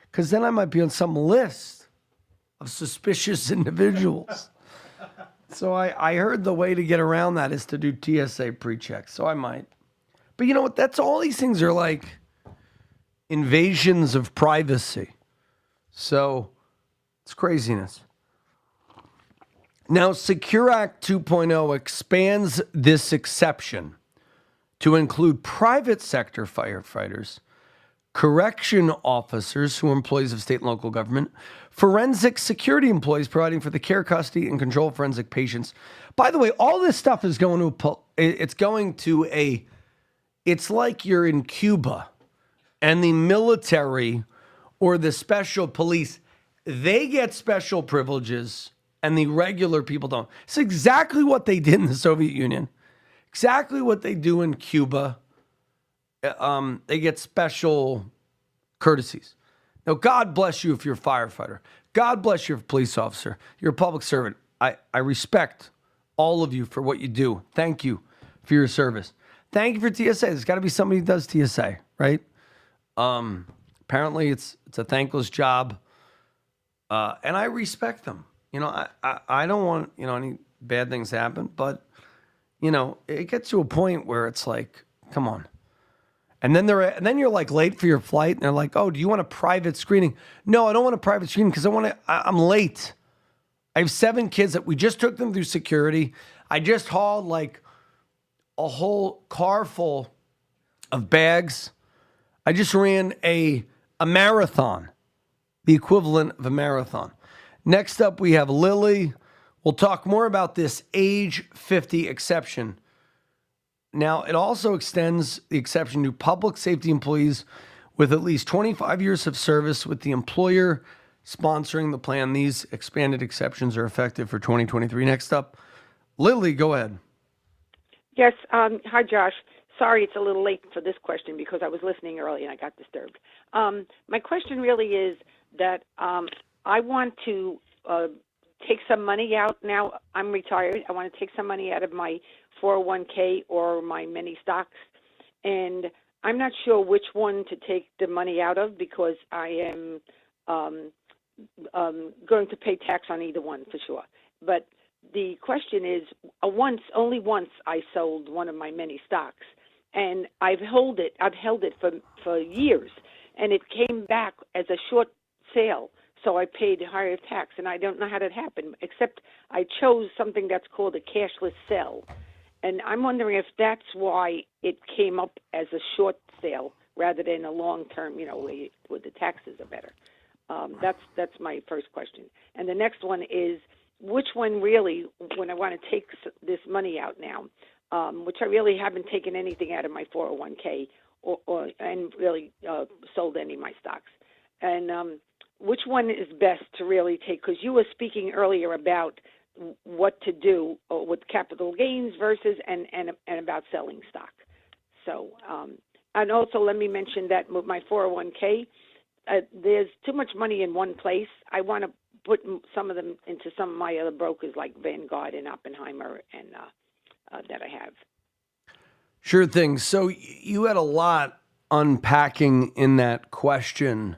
Because then I might be on some list of suspicious individuals. So I heard the way to get around that is to do TSA pre-checks. So I might. But you know what? That's all these things are like invasions of privacy. So it's craziness. Now, Secure Act 2.0 expands this exception to include private sector firefighters, correction officers who are employees of state and local government, forensic security employees providing for the care, custody, and control of forensic patients. By the way, all this stuff is going to it's like you're in Cuba and the military or the special police, they get special privileges and the regular people don't. It's exactly what they did in the Soviet Union. Exactly what they do in Cuba. They get special courtesies. Now, God bless you if you're a firefighter. God bless you if you're a police officer. You're a public servant. I respect all of you for what you do. Thank you for your service. Thank you for TSA. There's got to be somebody who does TSA, right? Apparently, it's a thankless job, and I respect them. I don't want any bad things to happen, but it gets to a point where it's like, come on. And then you're like late for your flight, and they're like, "Oh, do you want a private screening?" No, I don't want a private screening because I'm late. I have 7 kids that we just took them through security. I just hauled like a whole car full of bags. I just ran a marathon, the equivalent of a marathon. Next up, we have Lily. We'll talk more about this age 50 exception. Now, it also extends the exception to public safety employees with at least 25 years of service with the employer sponsoring the plan. These expanded exceptions are effective for 2023. Next up, Lily, go ahead. Yes. Hi, Josh. Sorry it's a little late for this question because I was listening early and I got disturbed. My question really is that I want to take some money out now. I'm retired. I want to take some money out of my 401k or my many stocks, and I'm not sure which one to take the money out of because I am going to pay tax on either one for sure. But the question is, only once I sold one of my many stocks, and I've held it for years, and it came back as a short sale. So I paid higher tax, and I don't know how that happened, except I chose something that's called a cashless sell. And I'm wondering if that's why it came up as a short sale rather than a long-term, where the taxes are better. That's my first question. And the next one is, which one really, when I want to take this money out now, which I really haven't taken anything out of my 401k and really sold any of my stocks. And which one is best to really take? Because you were speaking earlier about what to do with capital gains versus and about selling stock. So, and also let me mention that with my 401k, there's too much money in one place. I want to put some of them into some of my other brokers like Vanguard and Oppenheimer and that I have. Sure thing. So you had a lot unpacking in that question.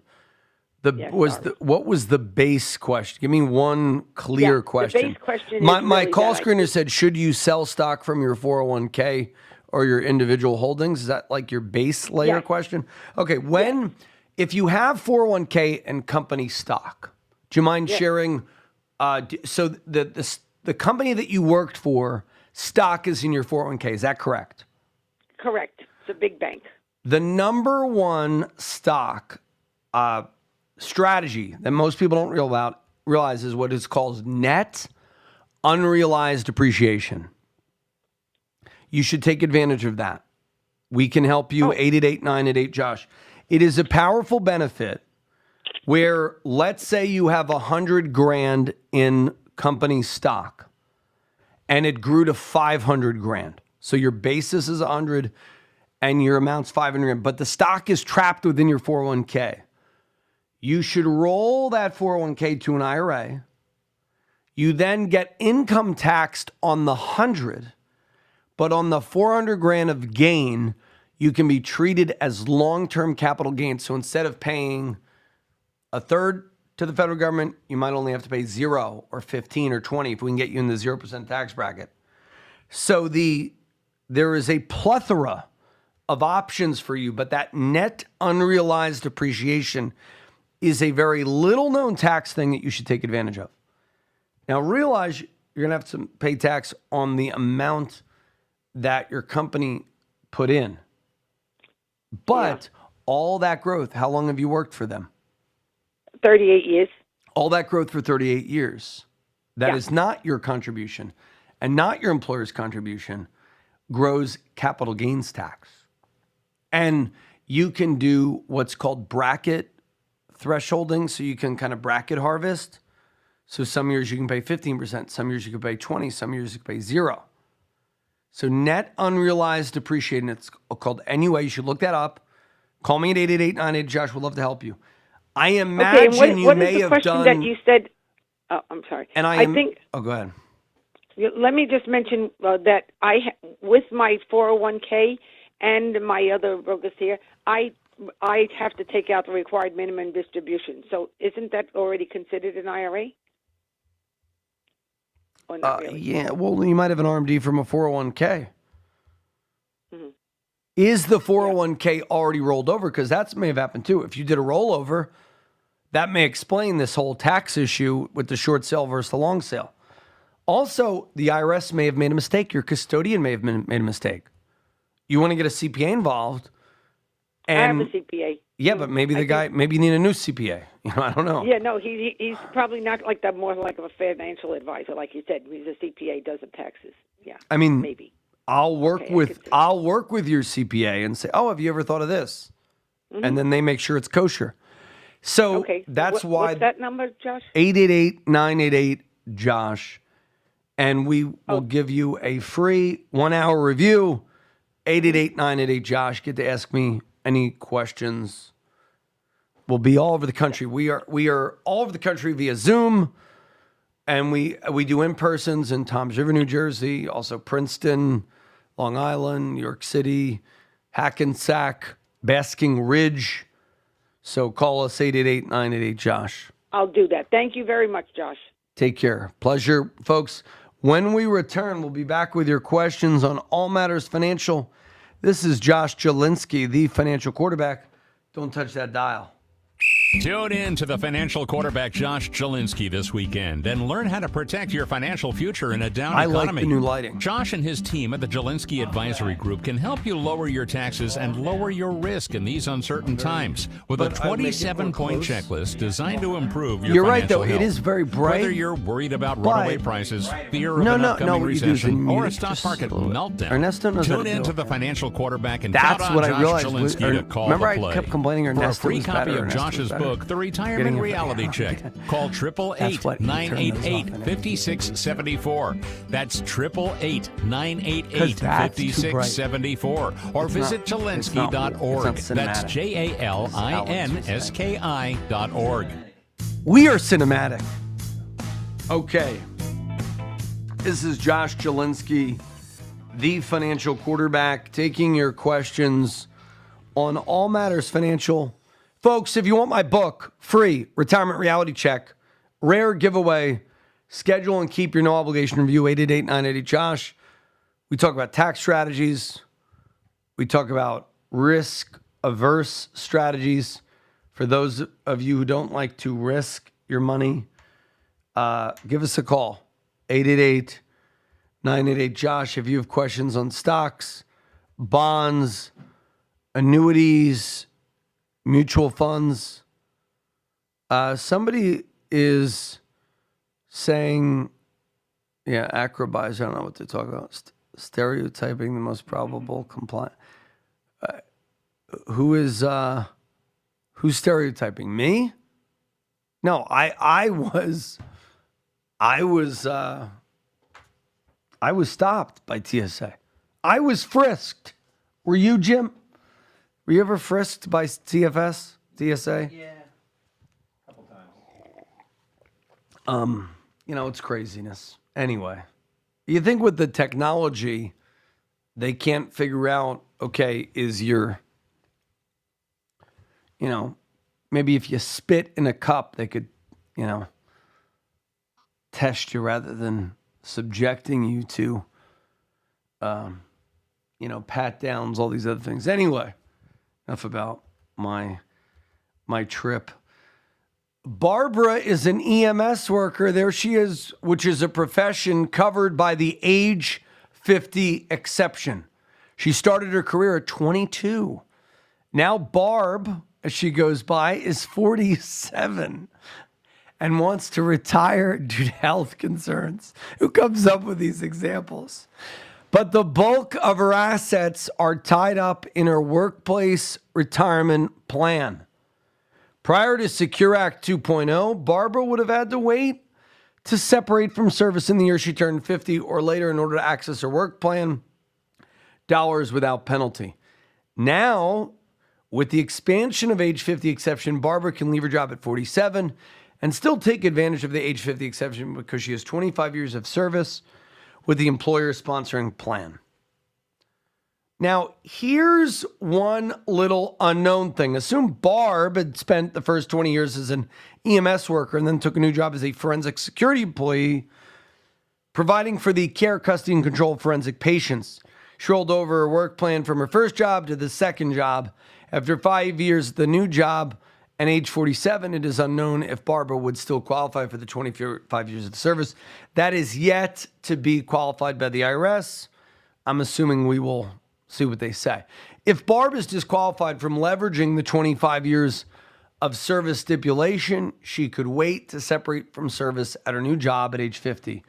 What was the base question? Give me one clear question. The base question my call screener said, should you sell stock from your 401k or your individual holdings? Is that like your base layer question? Okay, if you have 401k and company stock, do you mind sharing? So the company that you worked for, stock is in your 401k. Is that correct? Correct. It's a big bank. The number one stock strategy that most people don't realize is what is called net unrealized appreciation. You should take advantage of that. We can help you. 888-988-JOSH. It is a powerful benefit where, let's say you have $100,000 in company stock and it grew to $500,000. So your basis is 100 and your amount's 500, but the stock is trapped within your 401k. You should roll that 401k to an IRA. You then get income taxed on the 100, but on the 400,000 of gain, you can be treated as long-term capital gains. So instead of paying a third to the federal government, you might only have to pay 0 or 15 or 20 if we can get you in the 0% tax bracket. So there is a plethora of options for you, but that net unrealized appreciation is a very little known tax thing that you should take advantage of. Now realize you're going to have to pay tax on the amount that your company put in. But all that growth, how long have you worked for them? 38 years. All that growth for 38 years. That is not your contribution and not your employer's contribution, grows capital gains tax. And you can do what's called bracket thresholding, so you can kind of bracket harvest. So some years you can pay 15%, some years you can pay 20, some years you can pay 0. So net unrealized appreciation, it's called NUA. You should look that up. Call me at 888-98-JOSH. We'd love to help you. I imagine you may have done... What is the question that you said? Oh, I'm sorry. And I think... Oh, go ahead. Let me just mention that with my 401k and my other brokers here, I have to take out the required minimum distribution. So isn't that already considered an IRA? Or not really? Yeah, well, you might have an RMD from a 401k. Mm-hmm. Is the 401k already rolled over? Because that may have happened too. If you did a rollover, that may explain this whole tax issue with the short sale versus the long sale. Also, the IRS may have made a mistake. Your custodian may have made a mistake. You want to get a CPA involved. And I have a CPA. Yeah, but maybe maybe you need a new CPA. I don't know. Yeah, no, he's probably not like that, more like a financial advisor, like you said. He's a CPA, does the taxes. Yeah, I mean, maybe. I'll work with your CPA and say, oh, have you ever thought of this? Mm-hmm. And then they make sure it's kosher. So that's why. What's that number, Josh? 888-988-JOSH. And we will give you a free 1-hour review. 888-988-JOSH. Get to ask me any questions. We'll be all over the country. We are all over the country via Zoom. And we do in-persons in Toms River, New Jersey, also Princeton, Long Island, New York City, Hackensack, Basking Ridge. So call us 888-988-JOSH. I'll do that. Thank you very much, Josh. Take care. Pleasure, folks. When we return, we'll be back with your questions on all matters financial. This is Josh Jelinski, the financial quarterback. Don't touch that dial. Tune in to the financial quarterback Josh Jelinski this weekend and learn how to protect your financial future in a down economy. I like the new lighting. Josh and his team at the Jelinski Advisory Group can help you lower your taxes and lower your risk in these uncertain times with a 27-point checklist designed to improve your You're right, financial though. health. It is very bright. Whether you're worried about runaway prices, fear of an upcoming recession, or a stock market meltdown, Ernesto knows tune in to the financial quarterback and That's count on what I Josh realized. Jelinski to call Remember, the play. I kept complaining For a Ernesto free was copy better. of Josh's book, The Retirement Reality Check, call 888-988-5674. That's 888-988-5674. Or visit Jelinski.org. That's JALINSKI.org. We are cinematic. Okay. This is Josh Jelinski, the financial quarterback, taking your questions on all matters financial. Folks, if you want my book, free, Retirement Reality Check, rare giveaway, schedule and keep your no obligation review, 888-988-JOSH. We talk about tax strategies. We talk about risk-averse strategies. For those of you who don't like to risk your money, give us a call, 888-988-JOSH. If you have questions on stocks, bonds, annuities, mutual funds. Somebody is saying, acrobats, I don't know what to talk about. Stereotyping the most probable compliant. Who's stereotyping? Me? No, I was stopped by TSA. I was frisked. Were you, Jim? Were you ever frisked by TSA? Yeah, a couple times. It's craziness. Anyway, you think with the technology, they can't figure out, okay, is your, maybe if you spit in a cup, they could, test you rather than subjecting you to, pat downs, all these other things. Anyway. Enough about my trip. Barbara is an EMS worker. There she is, which is a profession covered by the age 50 exception. She started her career at 22. Now Barb, as she goes by, is 47 and wants to retire due to health concerns. Who comes up with these examples? But the bulk of her assets are tied up in her workplace retirement plan. Prior to Secure Act 2.0, Barbara would have had to wait to separate from service in the year she turned 50 or later in order to access her work plan, dollars without penalty. Now, with the expansion of age 50 exception, Barbara can leave her job at 47 and still take advantage of the age 50 exception because she has 25 years of service with the employer sponsoring plan. Now, here's one little unknown thing. Assume Barb had spent the first 20 years as an EMS worker and then took a new job as a forensic security employee, providing for the care, custody, and control of forensic patients. She rolled over her work plan from her first job to the second job. After 5 years at the new job and age 47, it is unknown if Barbara would still qualify for the 25 years of service. That is yet to be qualified by the IRS. I'm assuming we will see what they say. If Barb is disqualified from leveraging the 25 years of service stipulation, she could wait to separate from service at her new job at age 50.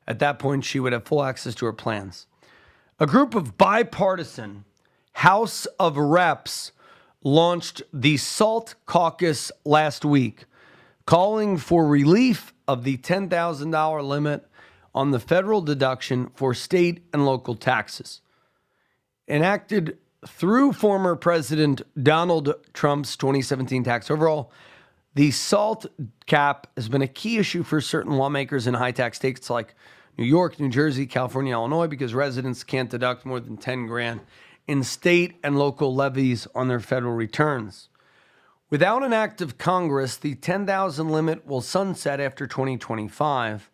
At that point, she would have full access to her plans. A group of bipartisan House of Reps launched the SALT Caucus last week, calling for relief of the $10,000 limit on the federal deduction for state and local taxes. Enacted through former President Donald Trump's 2017 tax overhaul, the SALT cap has been a key issue for certain lawmakers in high-tax states like New York, New Jersey, California, Illinois, because residents can't deduct more than $10,000 in state and local levies on their federal returns. Without an act of Congress, the $10,000 limit will sunset after 2025.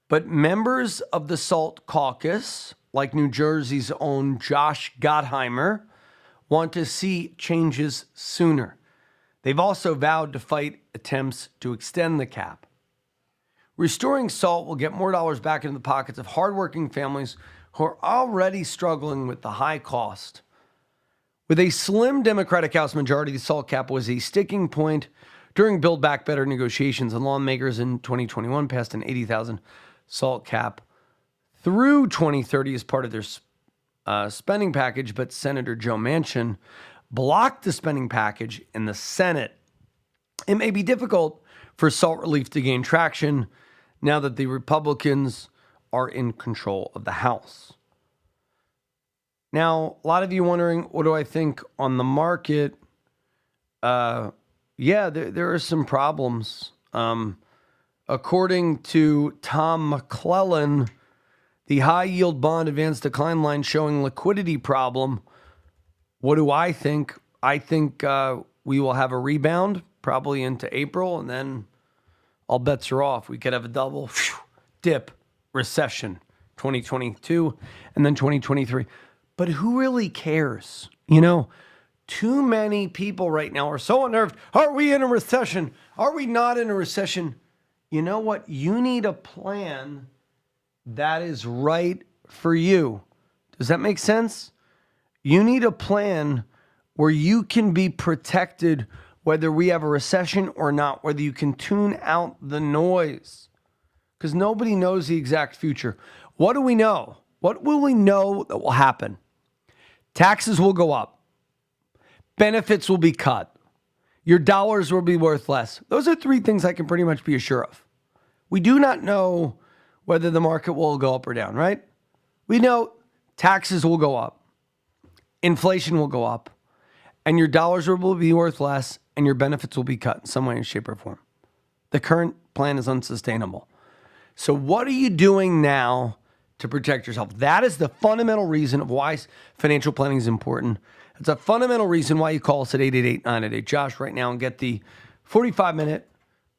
But members of the SALT caucus, like New Jersey's own Josh Gottheimer, want to see changes sooner. They've also vowed to fight attempts to extend the cap. Restoring SALT will get more dollars back into the pockets of hardworking families who are already struggling with the high cost. With a slim Democratic House majority, the SALT cap was a sticking point during Build Back Better negotiations, and lawmakers in 2021 passed an $80,000 SALT cap through 2030 as part of their spending package, but Senator Joe Manchin blocked the spending package in the Senate. It may be difficult for SALT relief to gain traction now that the Republicans are in control of the House. Now, a lot of you wondering, what do I think on the market? There are some problems. According to Tom McClellan, the high yield bond advance decline line showing liquidity problem. What do I think? I think we will have a rebound probably into April, and then all bets are off. We could have a double dip recession, 2022 and then 2023. But who really cares? Too many people right now are so unnerved. Are we in a recession? Are we not in a recession? You know what? You need a plan that is right for you. Does that make sense? You need a plan where you can be protected whether we have a recession or not, whether you can tune out the noise. Because nobody knows the exact future. What do we know? What will we know that will happen? Taxes will go up. Benefits will be cut. Your dollars will be worth less. Those are three things I can pretty much be assured of. We do not know whether the market will go up or down, right? We know taxes will go up. Inflation will go up. And your dollars will be worth less, and your benefits will be cut in some way, shape, or form. The current plan is unsustainable. So what are you doing now to protect yourself? That is the fundamental reason of why financial planning is important. It's a fundamental reason why you call us at 888-988-JOSH right now and get the 45-minute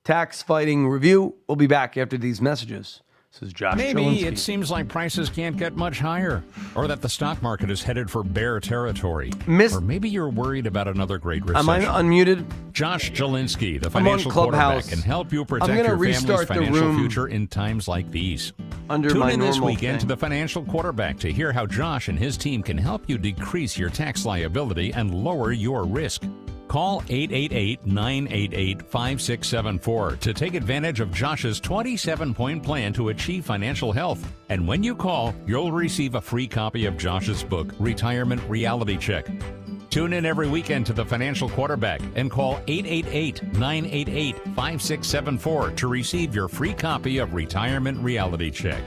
tax fighting review. We'll be back after these messages. This is Josh Maybe Chilinsky. It seems like prices can't get much higher, or that the stock market is headed for bear territory. Or maybe you're worried about another great recession. Am I unmuted? Josh Chilinsky, the financial quarterback, can help you protect your family's financial future in times like these. Tune in this weekend to the financial quarterback to hear how Josh and his team can help you decrease your tax liability and lower your risk. Call 888-988-5674 to take advantage of Josh's 27-point plan to achieve financial health. And when you call, you'll receive a free copy of Josh's book, Retirement Reality Check. Tune in every weekend to the Financial Quarterback and call 888-988-5674 to receive your free copy of Retirement Reality Check.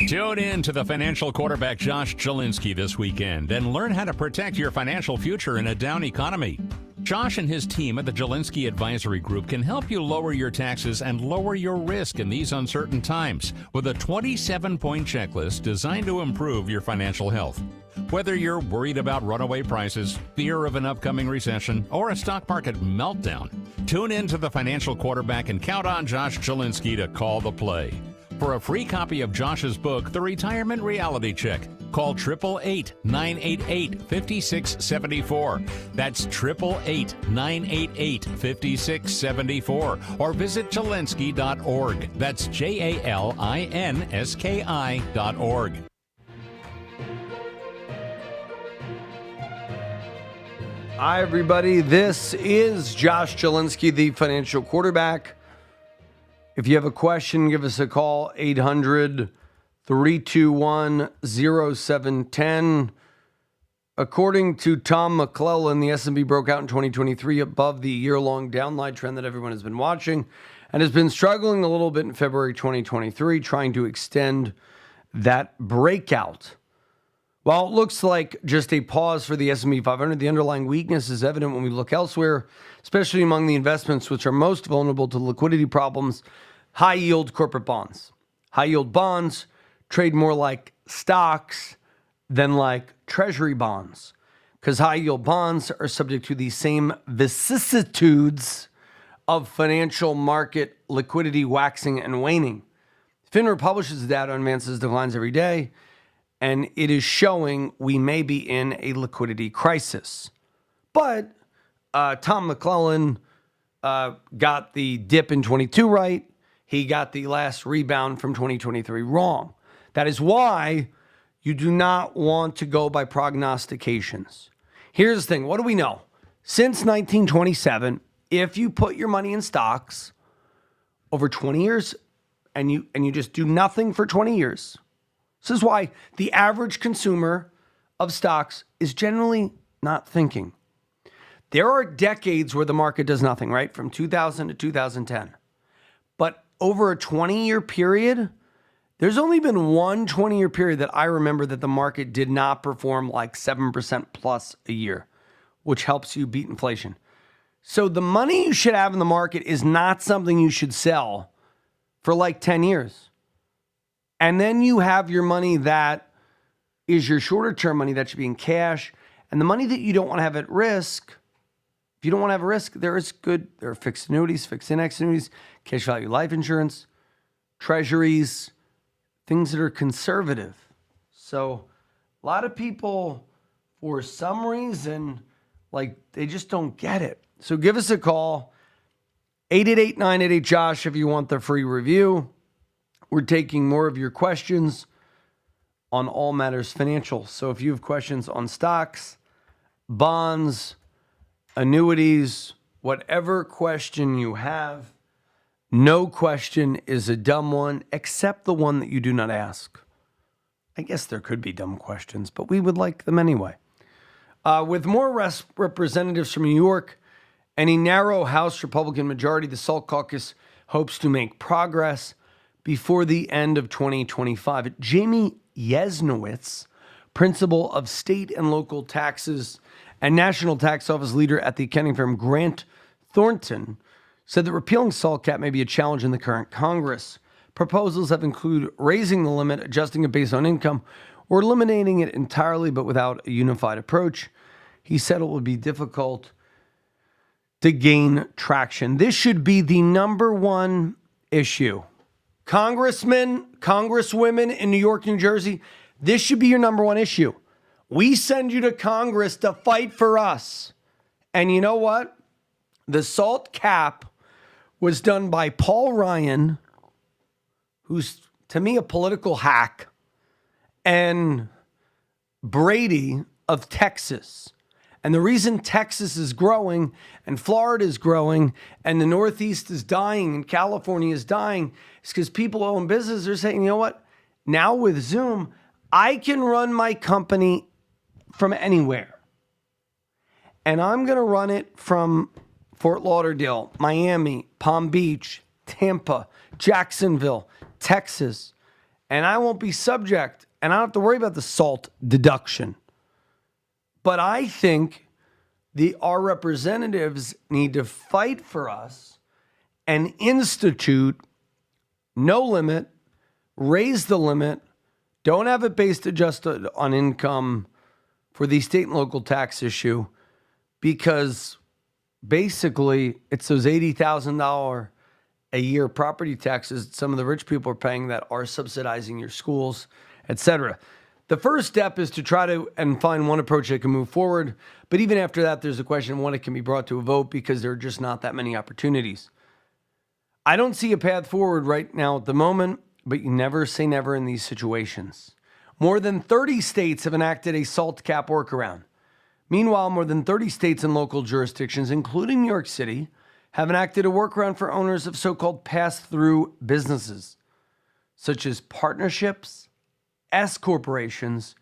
Tune in to the Financial Quarterback Josh Chilinsky this weekend and learn how to protect your financial future in a down economy. Josh and his team at the Jelinsky Advisory Group can help you lower your taxes and lower your risk in these uncertain times with a 27-point checklist designed to improve your financial health. Whether you're worried about runaway prices, fear of an upcoming recession, or a stock market meltdown, tune in to the Financial Quarterback and count on Josh Chilinsky to call the play. For a free copy of Josh's book, The Retirement Reality Check, call 888-988-5674. That's 888-988-5674. Or visit Jelinsky.org. That's JALINSKI.org. Hi, everybody. This is Josh Chilinsky, the Financial Quarterback. If you have a question, give us a call, 800-321-0710. According to Tom McClellan, the S&P broke out in 2023 above the year-long downline trend that everyone has been watching and has been struggling a little bit in February 2023, trying to extend that breakout. While it looks like just a pause for the S&P 500, the underlying weakness is evident when we look elsewhere, especially among the investments which are most vulnerable to liquidity problems, high-yield corporate bonds. High-yield bonds trade more like stocks than like treasury bonds, because high-yield bonds are subject to the same vicissitudes of financial market liquidity waxing and waning. FINRA publishes data on advances declines every day, and it is showing we may be in a liquidity crisis. But Tom McClellan got the dip in 22 right. He got the last rebound from 2023 wrong. That is why you do not want to go by prognostications. Here's the thing. What do we know? Since 1927, if you put your money in stocks over 20 years and you just do nothing for 20 years, this is why the average consumer of stocks is generally not thinking. There are decades where the market does nothing, right? From 2000 to 2010. But over a 20-year period, there's only been one 20-year period that I remember that the market did not perform like 7% plus a year, which helps you beat inflation. So the money you should have in the market is not something you should sell for like 10 years. And then you have your money that is your shorter term money that should be in cash. And the money that you don't want to have at risk, if you don't want to have a risk, there are fixed annuities, fixed index annuities, cash value life insurance, treasuries, things that are conservative. So a lot of people, for some reason, like they just don't get it. So give us a call, 888-988-JOSH if you want the free review. We're taking more of your questions on all matters financial. So if you have questions on stocks, bonds, annuities, whatever question you have, no question is a dumb one, except the one that you do not ask. I guess there could be dumb questions, but we would like them anyway. With more representatives from New York and a narrow House Republican majority, the SALT caucus hopes to make progress before the end of 2025. Jamie Yesnowitz, principal of state and local taxes and national tax office leader at the accounting firm Grant Thornton, said that repealing SALT cap may be a challenge in the current Congress. Proposals have included raising the limit, adjusting it based on income, or eliminating it entirely but without a unified approach. He said it would be difficult to gain traction. This should be the number one issue. Congressmen, congresswomen in New York, New Jersey, this should be your number one issue. We send you to Congress to fight for us. And you know what? The SALT cap was done by Paul Ryan, who's, to me, a political hack, and Brady of Texas. And the reason Texas is growing and Florida is growing and the Northeast is dying and California is dying is because people own businesses are saying, you know what? Now with Zoom, I can run my company from anywhere. And I'm going to run it from Fort Lauderdale, Miami, Palm Beach, Tampa, Jacksonville, Texas. And I won't be subject, and I don't have to worry about the SALT deduction. But I think our representatives need to fight for us and institute no limit, raise the limit, don't have it based adjusted on income for the state and local tax issue, because basically it's those $80,000 a year property taxes some of the rich people are paying that are subsidizing your schools, etc. The first step is to try to and find one approach that can move forward. But even after that, there's a question of when it can be brought to a vote because there are just not that many opportunities. I don't see a path forward right now at the moment, but you never say never in these situations. More than 30 states have enacted a SALT cap workaround. Meanwhile, more than 30 states and local jurisdictions, including New York City, have enacted a workaround for owners of so-called pass-through businesses, such as partnerships, S corporations,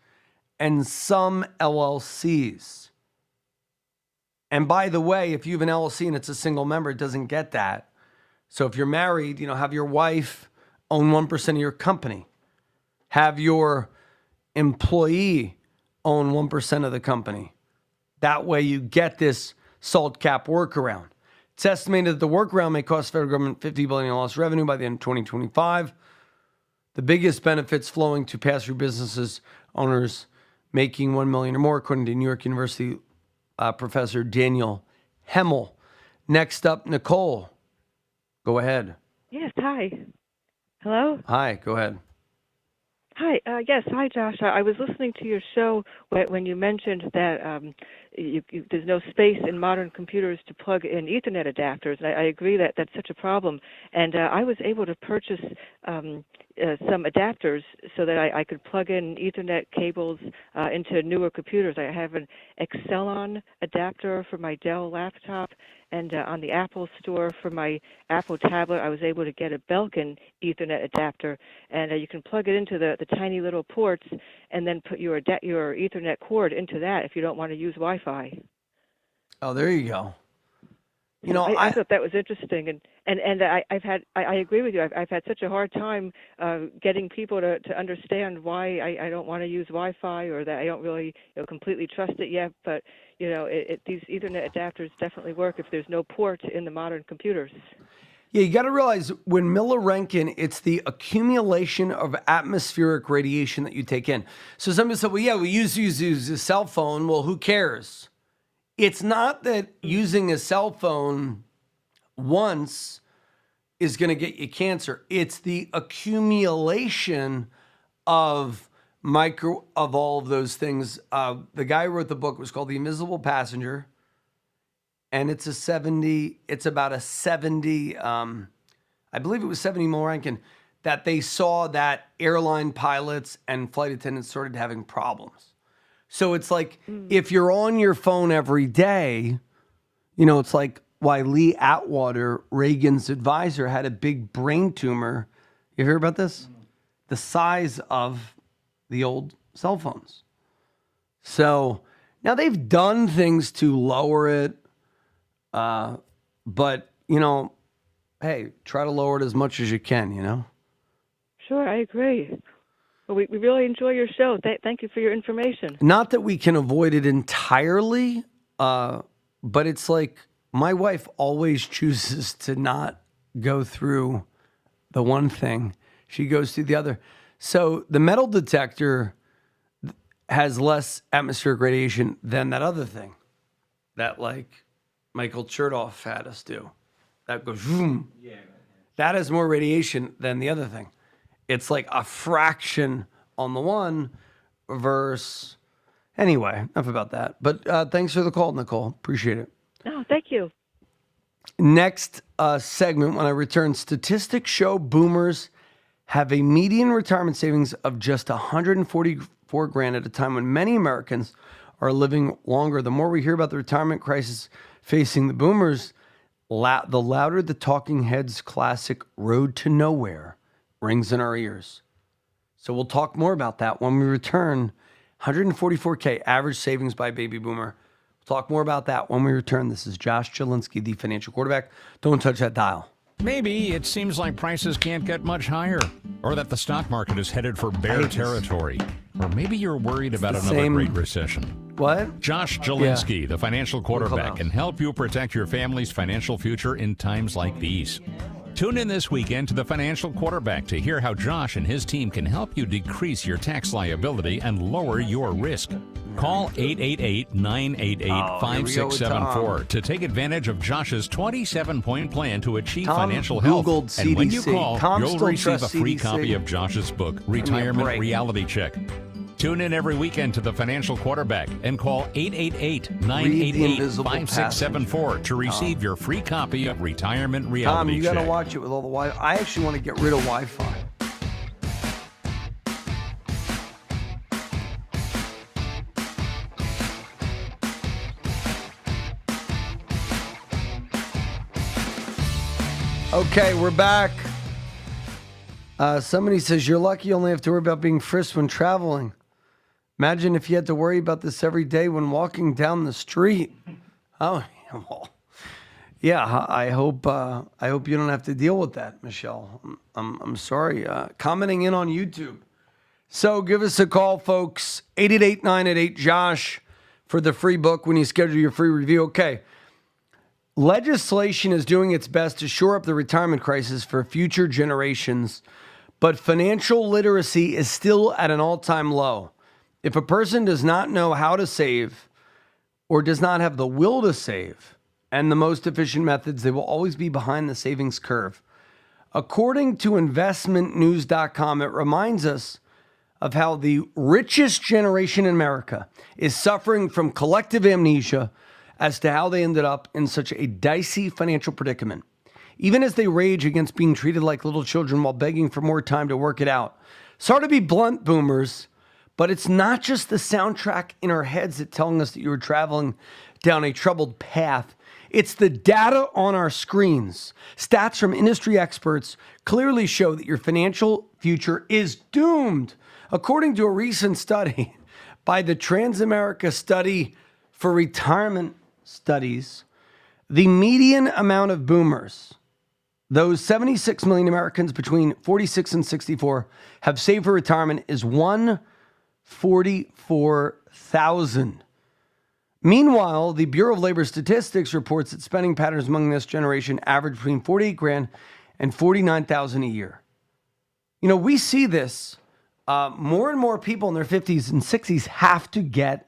and some LLCs. And by the way, if you have an LLC and it's a single member, it doesn't get that. So if you're married, have your wife own 1% of your company. Have your employee own 1% of the company. That way you get this SALT cap workaround. It's estimated that the workaround may cost federal government $50 billion in lost revenue by the end of 2025. The biggest benefits flowing to pass-through businesses owners making $1 million or more, according to New York University professor Daniel Hemmel. Next up, Nicole. Go ahead. Yes, hi. Hello? Hi, go ahead. Hi, yes, hi, Josh. I was listening to your show when you mentioned that there's no space in modern computers to plug in Ethernet adapters. And I agree that that's such a problem. And I was able to purchase some adapters so that I could plug in Ethernet cables into newer computers. I have an Excelon adapter for my Dell laptop, and on the Apple Store for my Apple tablet, I was able to get a Belkin Ethernet adapter, and you can plug it into the tiny little ports, and then put your Ethernet cord into that if you don't want to use Wi-Fi. Oh, there you go. You know, I thought that was interesting, and I agree with you. I've had such a hard time getting people to understand why I don't want to use Wi-Fi, or that I don't really completely trust it yet. But these Ethernet adapters definitely work if there's no port in the modern computers. Yeah, you got to realize when Miller-Rankin, it's the accumulation of atmospheric radiation that you take in. So somebody said, well, yeah, we use a cell phone. Well, who cares? It's not that using a cell phone once is going to get you cancer. It's the accumulation of all of those things. The guy who wrote the book was called The Invisible Passenger. And it's about a 70, I believe it was 70 Miller-Rankin, that they saw that airline pilots and flight attendants started having problems. So it's like, if you're on your phone every day, it's like why Lee Atwater, Reagan's advisor, had a big brain tumor. You hear about this? The size of the old cell phones. So now they've done things to lower it. But, hey, try to lower it as much as you can, Sure, I agree. Well, we really enjoy your show. Thank you for your information. Not that we can avoid it entirely, but it's like my wife always chooses to not go through the one thing. She goes through the other. So the metal detector has less atmospheric radiation than that other thing that, like, Michael Chertoff had us do. That goes, vroom. Yeah. That has more radiation than the other thing. It's like a fraction on the one versus... Anyway, enough about that. But thanks for the call, Nicole. Appreciate it. Oh, thank you. Next segment, when I return, statistics show boomers have a median retirement savings of just $144,000 at a time when many Americans are living longer. The more we hear about the retirement crisis facing the boomers, the louder the Talking Heads classic Road to Nowhere rings in our ears. So we'll talk more about that when we return. $144K average savings by baby boomer. We'll talk more about that when we return. This is Josh Jelinski, the financial quarterback. Don't touch that dial. Maybe it seems like prices can't get much higher, or that the stock market is headed for bear territory, or maybe you're worried about another great recession. What? Josh Jelinski, the financial quarterback, can help you protect your family's financial future in times like these. Tune in this weekend to the Financial Quarterback to hear how Josh and his team can help you decrease your tax liability and lower your risk. Call 888-988-5674 to take advantage of Josh's 27-point plan to achieve financial health. Googled and when you CDC. call, you'll receive a free CDC. copy of Josh's book, Retirement Reality Check. Tune in every weekend to the Financial Quarterback and call 888-988-5674 to receive your free copy of Retirement Reality Tom, you Check. got to watch it with all the Wi-Fi. I actually want to get rid of Wi-Fi. Okay, we're back. Somebody says, you're lucky you only have to worry about being frisked when traveling. Imagine if you had to worry about this every day when walking down the street. Oh, well, yeah. I hope you don't have to deal with that, Michelle. I'm sorry. Commenting in on YouTube. So give us a call, folks. 888-988-JOSH for the free book when you schedule your free review. Okay. Legislation is doing its best to shore up the retirement crisis for future generations, but financial literacy is still at an all-time low. If a person does not know how to save or does not have the will to save and the most efficient methods, they will always be behind the savings curve. According to investmentnews.com, it reminds us of how the richest generation in America is suffering from collective amnesia as to how they ended up in such a dicey financial predicament, even as they rage against being treated like little children while begging for more time to work it out. Sorry to be blunt, boomers, but it's not just the soundtrack in our heads that telling us that you were traveling down a troubled path. It's the data on our screens. Stats from industry experts clearly show that your financial future is doomed. According to a recent study by the Transamerica Study for Retirement Studies, the median amount of boomers, those 76 million Americans between 46 and 64, have saved for retirement is 144,000. Meanwhile, the Bureau of Labor Statistics reports that spending patterns among this generation average between 48 grand and 49,000 a year. You know, we see this. More and more people in their 50s and 60s have to get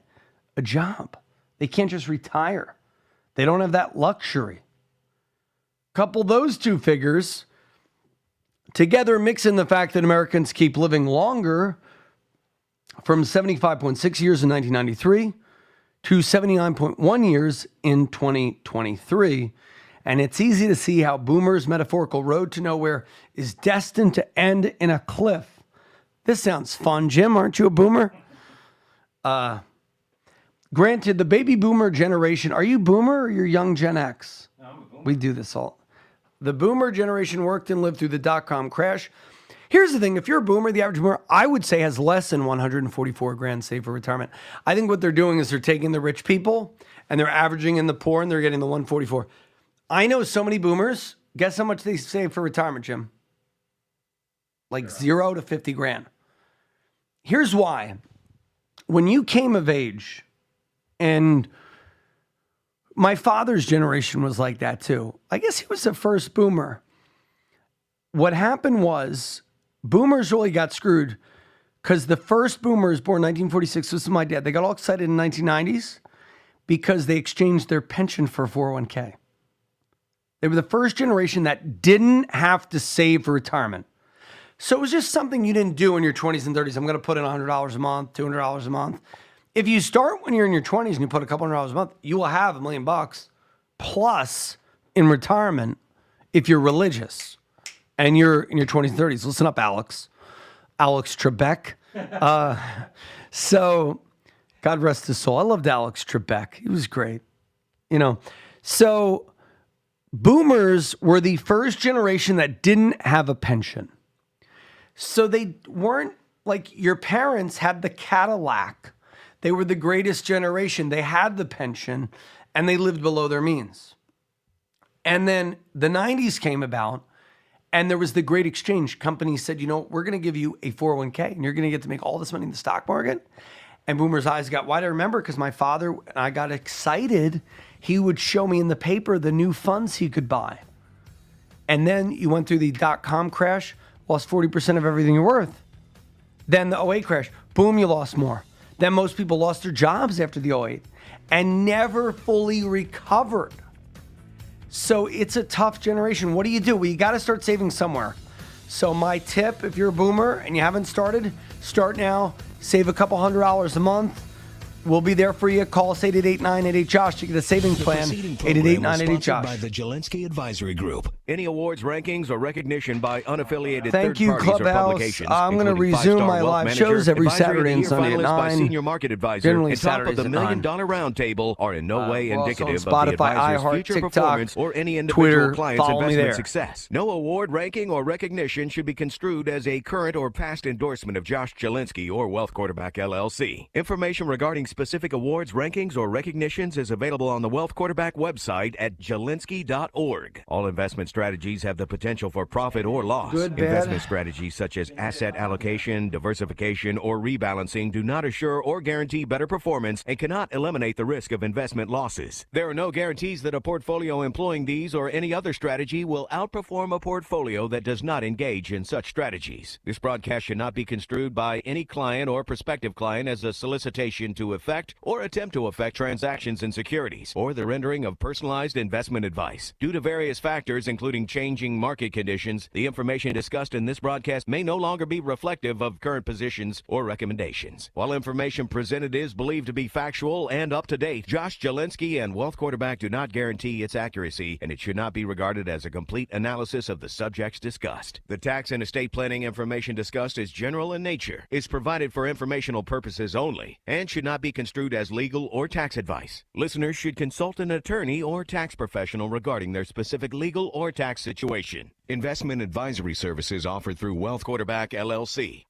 a job. They can't just retire. They don't have that luxury. Couple those two figures together, mix in the fact that Americans keep living longer from 75.6 years in 1993 to 79.1 years in 2023. And it's easy to see how boomers' metaphorical road to nowhere is destined to end in a cliff. This sounds fun, Jim. Aren't you a boomer? Granted, the baby boomer generation, are you boomer or you're young Gen X? No, I'm a boomer. We do this all. The boomer generation worked and lived through the dot-com crash. Here's the thing. If you're a boomer, the average boomer, I would say, has less than 144 grand saved for retirement. I think what they're doing is they're taking the rich people and they're averaging in the poor and they're getting the 144. I know so many boomers. Guess how much they save for retirement, Jim? Like 0 to 50 grand. Here's why. When you came of age, and my father's generation was like that too. I guess he was the first boomer. What happened was boomers really got screwed because the first boomers born 1946, this is my dad, they got all excited in the 1990s because they exchanged their pension for a 401k. They were the first generation that didn't have to save for retirement. So it was just something you didn't do in your 20s and 30s. I'm going to put in $100 a month, $200 a month. If you start when you're in your 20s and you put a couple $100 a month, you will have $1 million plus in retirement if you're religious and you're in your 20s and 30s. Listen up, Alex Trebek. So God rest his soul. I loved Alex Trebek. He was great. You know, so boomers were the first generation that didn't have a pension. So they weren't like your parents had the Cadillac. They were the greatest generation. They had the pension and they lived below their means. And then the 90s came about and there was the great exchange. Companies said, you know, we're going to give you a 401k and you're going to get to make all this money in the stock market. And boomers' eyes got wide. I remember because my father and I got excited. He would show me in the paper the new funds he could buy. And then you went through the dot-com crash, lost 40% of everything you're worth. Then the 08 crash, boom, you lost more. Then most people lost their jobs after the 08 and never fully recovered. So it's a tough generation. What do you do? Well, you got to start saving somewhere. So my tip, if you're a boomer and you haven't started, start now. Save a couple $100 a month. We'll be there for you. Call us 888-988-JOSH to get a savings plan. 888-988-JOSH. By the Jelinsky Advisory Group. Any awards, rankings, or recognition by unaffiliated Thank you, third parties or Clubhouse. publications. I'm going to resume my live shows every Saturday and Sunday at 9. Senior market advisor Generally and top Saturdays of the at $1 Million Round Table are in no way indicative Spotify, of the advisor's iHeart, future TikTok, performance or any individual Twitter. client's Follow me investment there. success. No award, ranking, or recognition should be construed as a current or past endorsement of Josh Jelinsky or Wealth Quarterback LLC. Information regarding specific awards, rankings, or recognitions is available on the Wealth Quarterback website at jelinsky.org. All investment strategies have the potential for profit or loss. Good, bad. Investment strategies such as asset allocation, diversification, or rebalancing do not assure or guarantee better performance and cannot eliminate the risk of investment losses. There are no guarantees that a portfolio employing these or any other strategy will outperform a portfolio that does not engage in such strategies. This broadcast should not be construed by any client or prospective client as a solicitation to effect or attempt to affect transactions in securities or the rendering of personalized investment advice. Due to various factors, including including changing market conditions, the information discussed in this broadcast may no longer be reflective of current positions or recommendations. While information presented is believed to be factual and up to date, Josh Jelinski and Wealth Quarterback do not guarantee its accuracy, and it should not be regarded as a complete analysis of the subjects discussed. The tax and estate planning information discussed is general in nature, is provided for informational purposes only, and should not be construed as legal or tax advice. Listeners should consult an attorney or tax professional regarding their specific legal or tax situation. Investment advisory services offered through Wealth Quarterback, LLC.